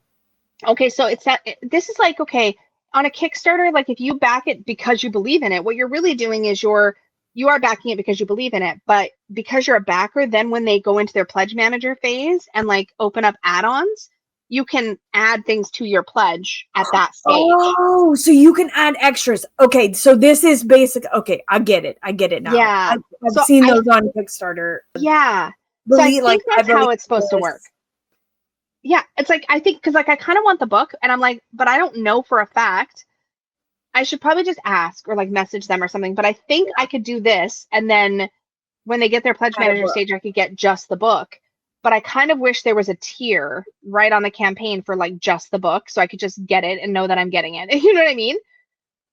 Okay, so it's that this is like, okay, on a Kickstarter, like if you back it because you believe in it, what you're really doing is you are backing it because you believe in it, but because you're a backer, then when they go into their pledge manager phase and like open up add-ons, you can add things to your pledge at that stage. Oh, so you can add extras. Okay, so this is basic. Okay, I get it now. Yeah. I've seen those on Kickstarter. Yeah. So I think that's how it's supposed to work. Yeah, it's like, I think, because like I kind of want the book, and I'm like, but I don't know for a fact. I should probably just ask or like message them or something. But I think I could do this, and then when they get their pledge manager stage, I could get just the book. But I kind of wish there was a tier right on the campaign for like just the book, so I could just get it and know that I'm getting it. You know what I mean?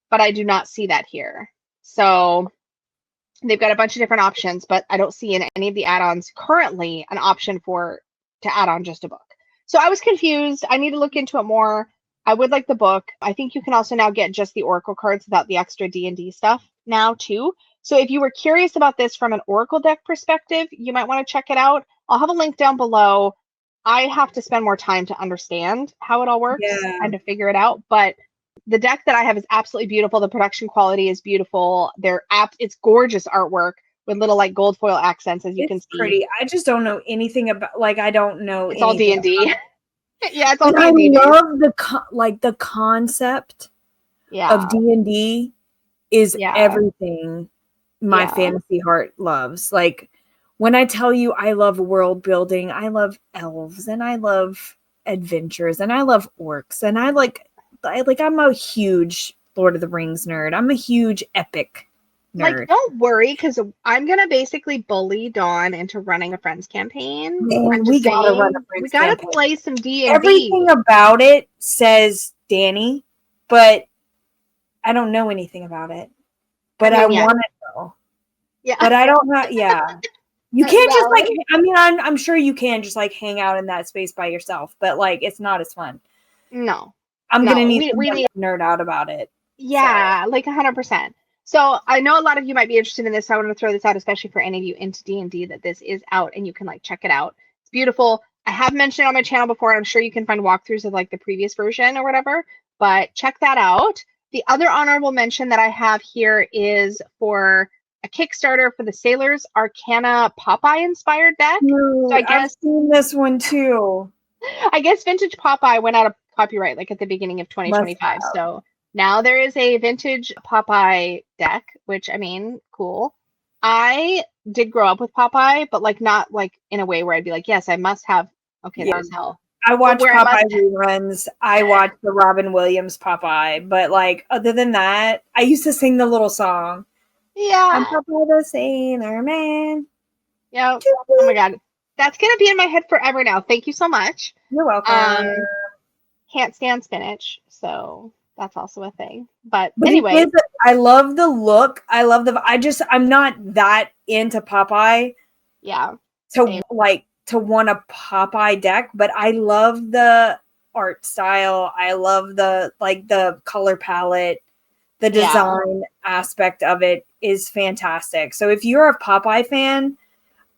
But I do not see that here. So they've got a bunch of different options, but I don't see in any of the add-ons currently an option to add on just a book. So I was confused. I need to look into it more. I would like the book. I think you can also now get just the Oracle cards without the extra D&D stuff now too. So if you were curious about this from an Oracle deck perspective, you might want to check it out. I'll have a link down below. I have to spend more time to understand how it all works and to figure it out. But the deck that I have is absolutely beautiful. The production quality is beautiful. It's gorgeous artwork with little like gold foil accents, as you can see. Pretty. I just don't know anything about, like, I don't know. It's all D&D. Yeah, it's all D&D. I love the concept of D&D is everything my fantasy heart loves. Like, when I tell you I love world building, I love elves, and I love adventures, and I love orcs, and I'm a huge Lord of the Rings nerd. I'm a huge epic nerd. Like, don't worry, because I'm gonna basically bully Dawn into running a friends campaign. Man, we gotta run a friends campaign. We gotta play some D&D. Everything about it says Danny, but I don't know anything about it. But I want to know. Yeah. But I don't know. Yeah. You can't just like, I mean, I'm sure you can just like hang out in that space by yourself, but like, it's not as fun. No. I'm going to need to nerd out about it. Yeah, so. Like 100%. So I know a lot of you might be interested in this. So I want to throw this out, especially for any of you into D&D, that this is out and you can like check it out. It's beautiful. I have mentioned it on my channel before. I'm sure you can find walkthroughs of like the previous version or whatever, but check that out. The other honorable mention that I have here is for a Kickstarter for the Sailors Arcana Popeye inspired deck. So I guess I've seen this one too. I guess Vintage Popeye went out of copyright like at the beginning of 2025. So now there is a Vintage Popeye deck, which, I mean, cool. I did grow up with Popeye, but like not like in a way where I'd be like, yes, I must have. Okay, that was hell. I watch where I Popeye must. reruns. I watch the Robin Williams Popeye. But like other than that, I used to sing the little song. I'm Yeah. Popeye the Sailor Man. Yeah. Oh my God. That's gonna be in my head forever now. Thank you so much. You're welcome. Can't stand spinach, so that's also a thing. But But anyway, I love the look. I love I'm not that into Popeye yeah. to Same. to want a Popeye deck, but I love the art style. I love the color palette. The design aspect of it is fantastic. So if you're a Popeye fan,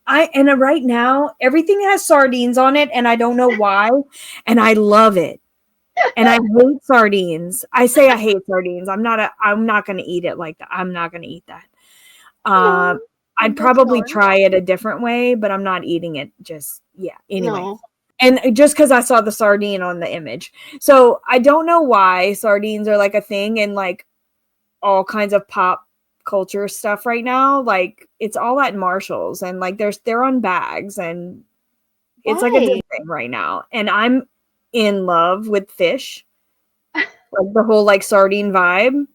right now everything has sardines on it, and I don't know why, and I love it. And I hate sardines. I say I hate sardines. I'm not gonna eat it like that. I'm not gonna eat that. No, I'd probably try it a different way, but I'm not eating it just anyway. No. And just because I saw the sardine on the image. So I don't know why sardines are like a thing in like all kinds of pop culture stuff right now. Like it's all at Marshall's and like they're on bags and it's like a big thing right now. And I'm in love with fish. Like the whole like sardine vibe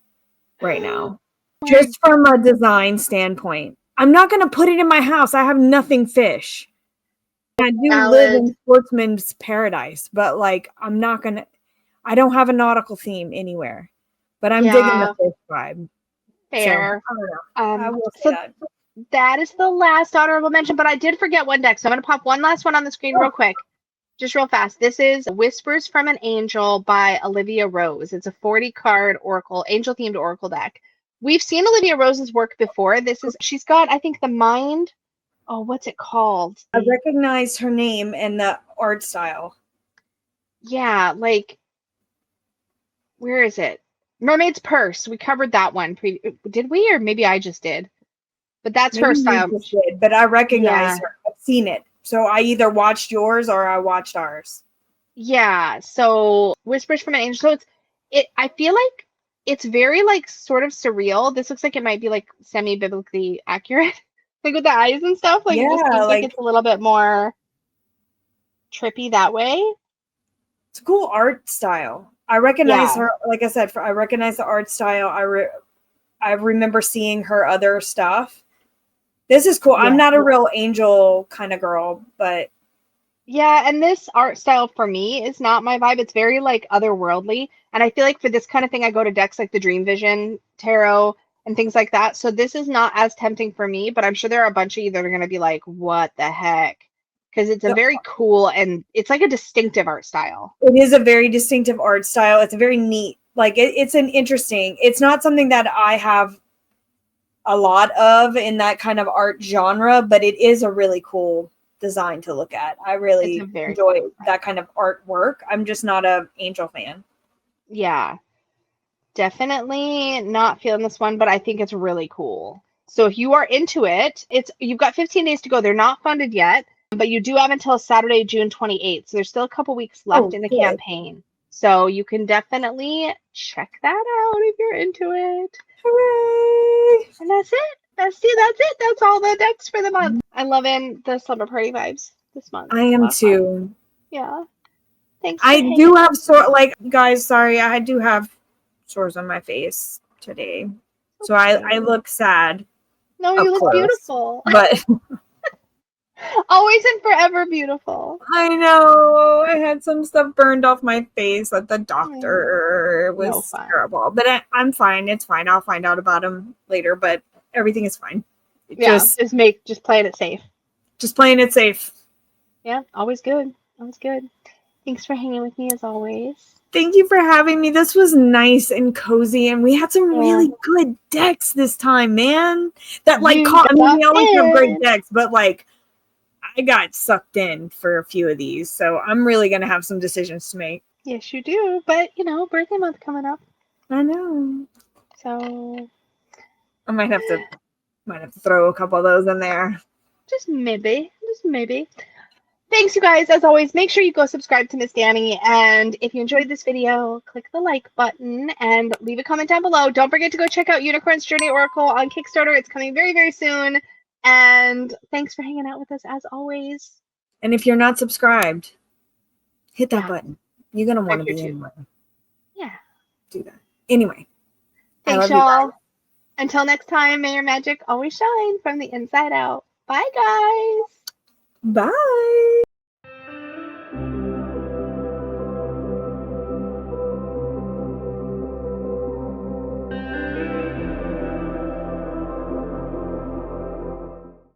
right now. Just from a design standpoint. I'm not gonna put it in my house. I have nothing fish. I do live in sportsman's paradise, but like I don't have a nautical theme anywhere. But I'm digging the fish vibe. Fair. So, I don't know. I will say that. That is the last honorable mention, but I did forget one deck, so I'm going to pop one last one on the screen real quick. Just real fast. This is Whispers from an Angel by Olivia Rose. It's a 40-card Oracle, angel-themed Oracle deck. We've seen Olivia Rose's work before. She's got, I think, the mind. Oh, what's it called? I recognize her name and the art style. Yeah, like, where is it? Mermaid's Purse. We covered that one. Did we? Or maybe I just did. But that's her style. Did, but I recognize her. I've seen it. So I either watched yours or I watched ours. Yeah. So Whispers from an Angel. So I feel like it's very like sort of surreal. This looks like it might be like semi-biblically accurate. Like with the eyes and stuff. Like it just seems like it's a little bit more trippy that way. It's a cool art style. I recognize her, like I said, I recognize the art style. I remember seeing her other stuff. This is cool. Yeah. I'm not a real angel kind of girl, but yeah, and this art style for me is not my vibe. It's very like otherworldly, and I feel like for this kind of thing, I go to decks like the Dream Vision Tarot and things like that. So this is not as tempting for me, but I'm sure there are a bunch of you that are going to be like, "What the heck?" Because it's a very cool and it's like a distinctive art style. It is a very distinctive art style. It's a very neat, like it's an interesting. It's not something that I have a lot of in that kind of art genre, but it is a really cool design to look at. I really enjoy that kind of artwork. I'm just not an angel fan. Yeah, definitely not feeling this one, but I think it's really cool. So if you are into it, you've got 15 days to go. They're not funded yet, but you do have until Saturday, June 28th. So there's still a couple weeks left in the campaign. So you can definitely check that out if you're into it. Hooray! And that's it. That's it. That's all the decks for the month. I'm loving the slumber party vibes this month. I am too. Yeah. Thanks. I do have guys, sorry, I do have sores on my face today. So I look sad. No, you look beautiful. But always and forever beautiful. I know. I had some stuff burned off my face at the doctor. It was terrible. But I'm fine. It's fine. I'll find out about them later, but everything is fine. Just playing it safe. Just playing it safe. Yeah, always good. Always good. Thanks for hanging with me as always. Thank you for having me. This was nice and cozy, and we had some really good decks this time, man. That we always have great decks, but like I got sucked in for a few of these, so I'm really gonna have some decisions to make. Yes, you do. But birthday month coming up. I know. So I might have to throw a couple of those in there. Just maybe. Thanks, you guys. As always, make sure you go subscribe to Miss Danny. And if you enjoyed this video, click the like button and leave a comment down below. Don't forget to go check out Unicorn's Journey Oracle on Kickstarter. It's coming very, very soon. And thanks for hanging out with us as always. And if you're not subscribed, hit that Yeah. button. You're gonna want to Like be your anyway. Yeah. Do that. Anyway. I Thanks, love you guys. y'all. Until next time, may your magic always shine from the inside out. Bye, guys. Bye.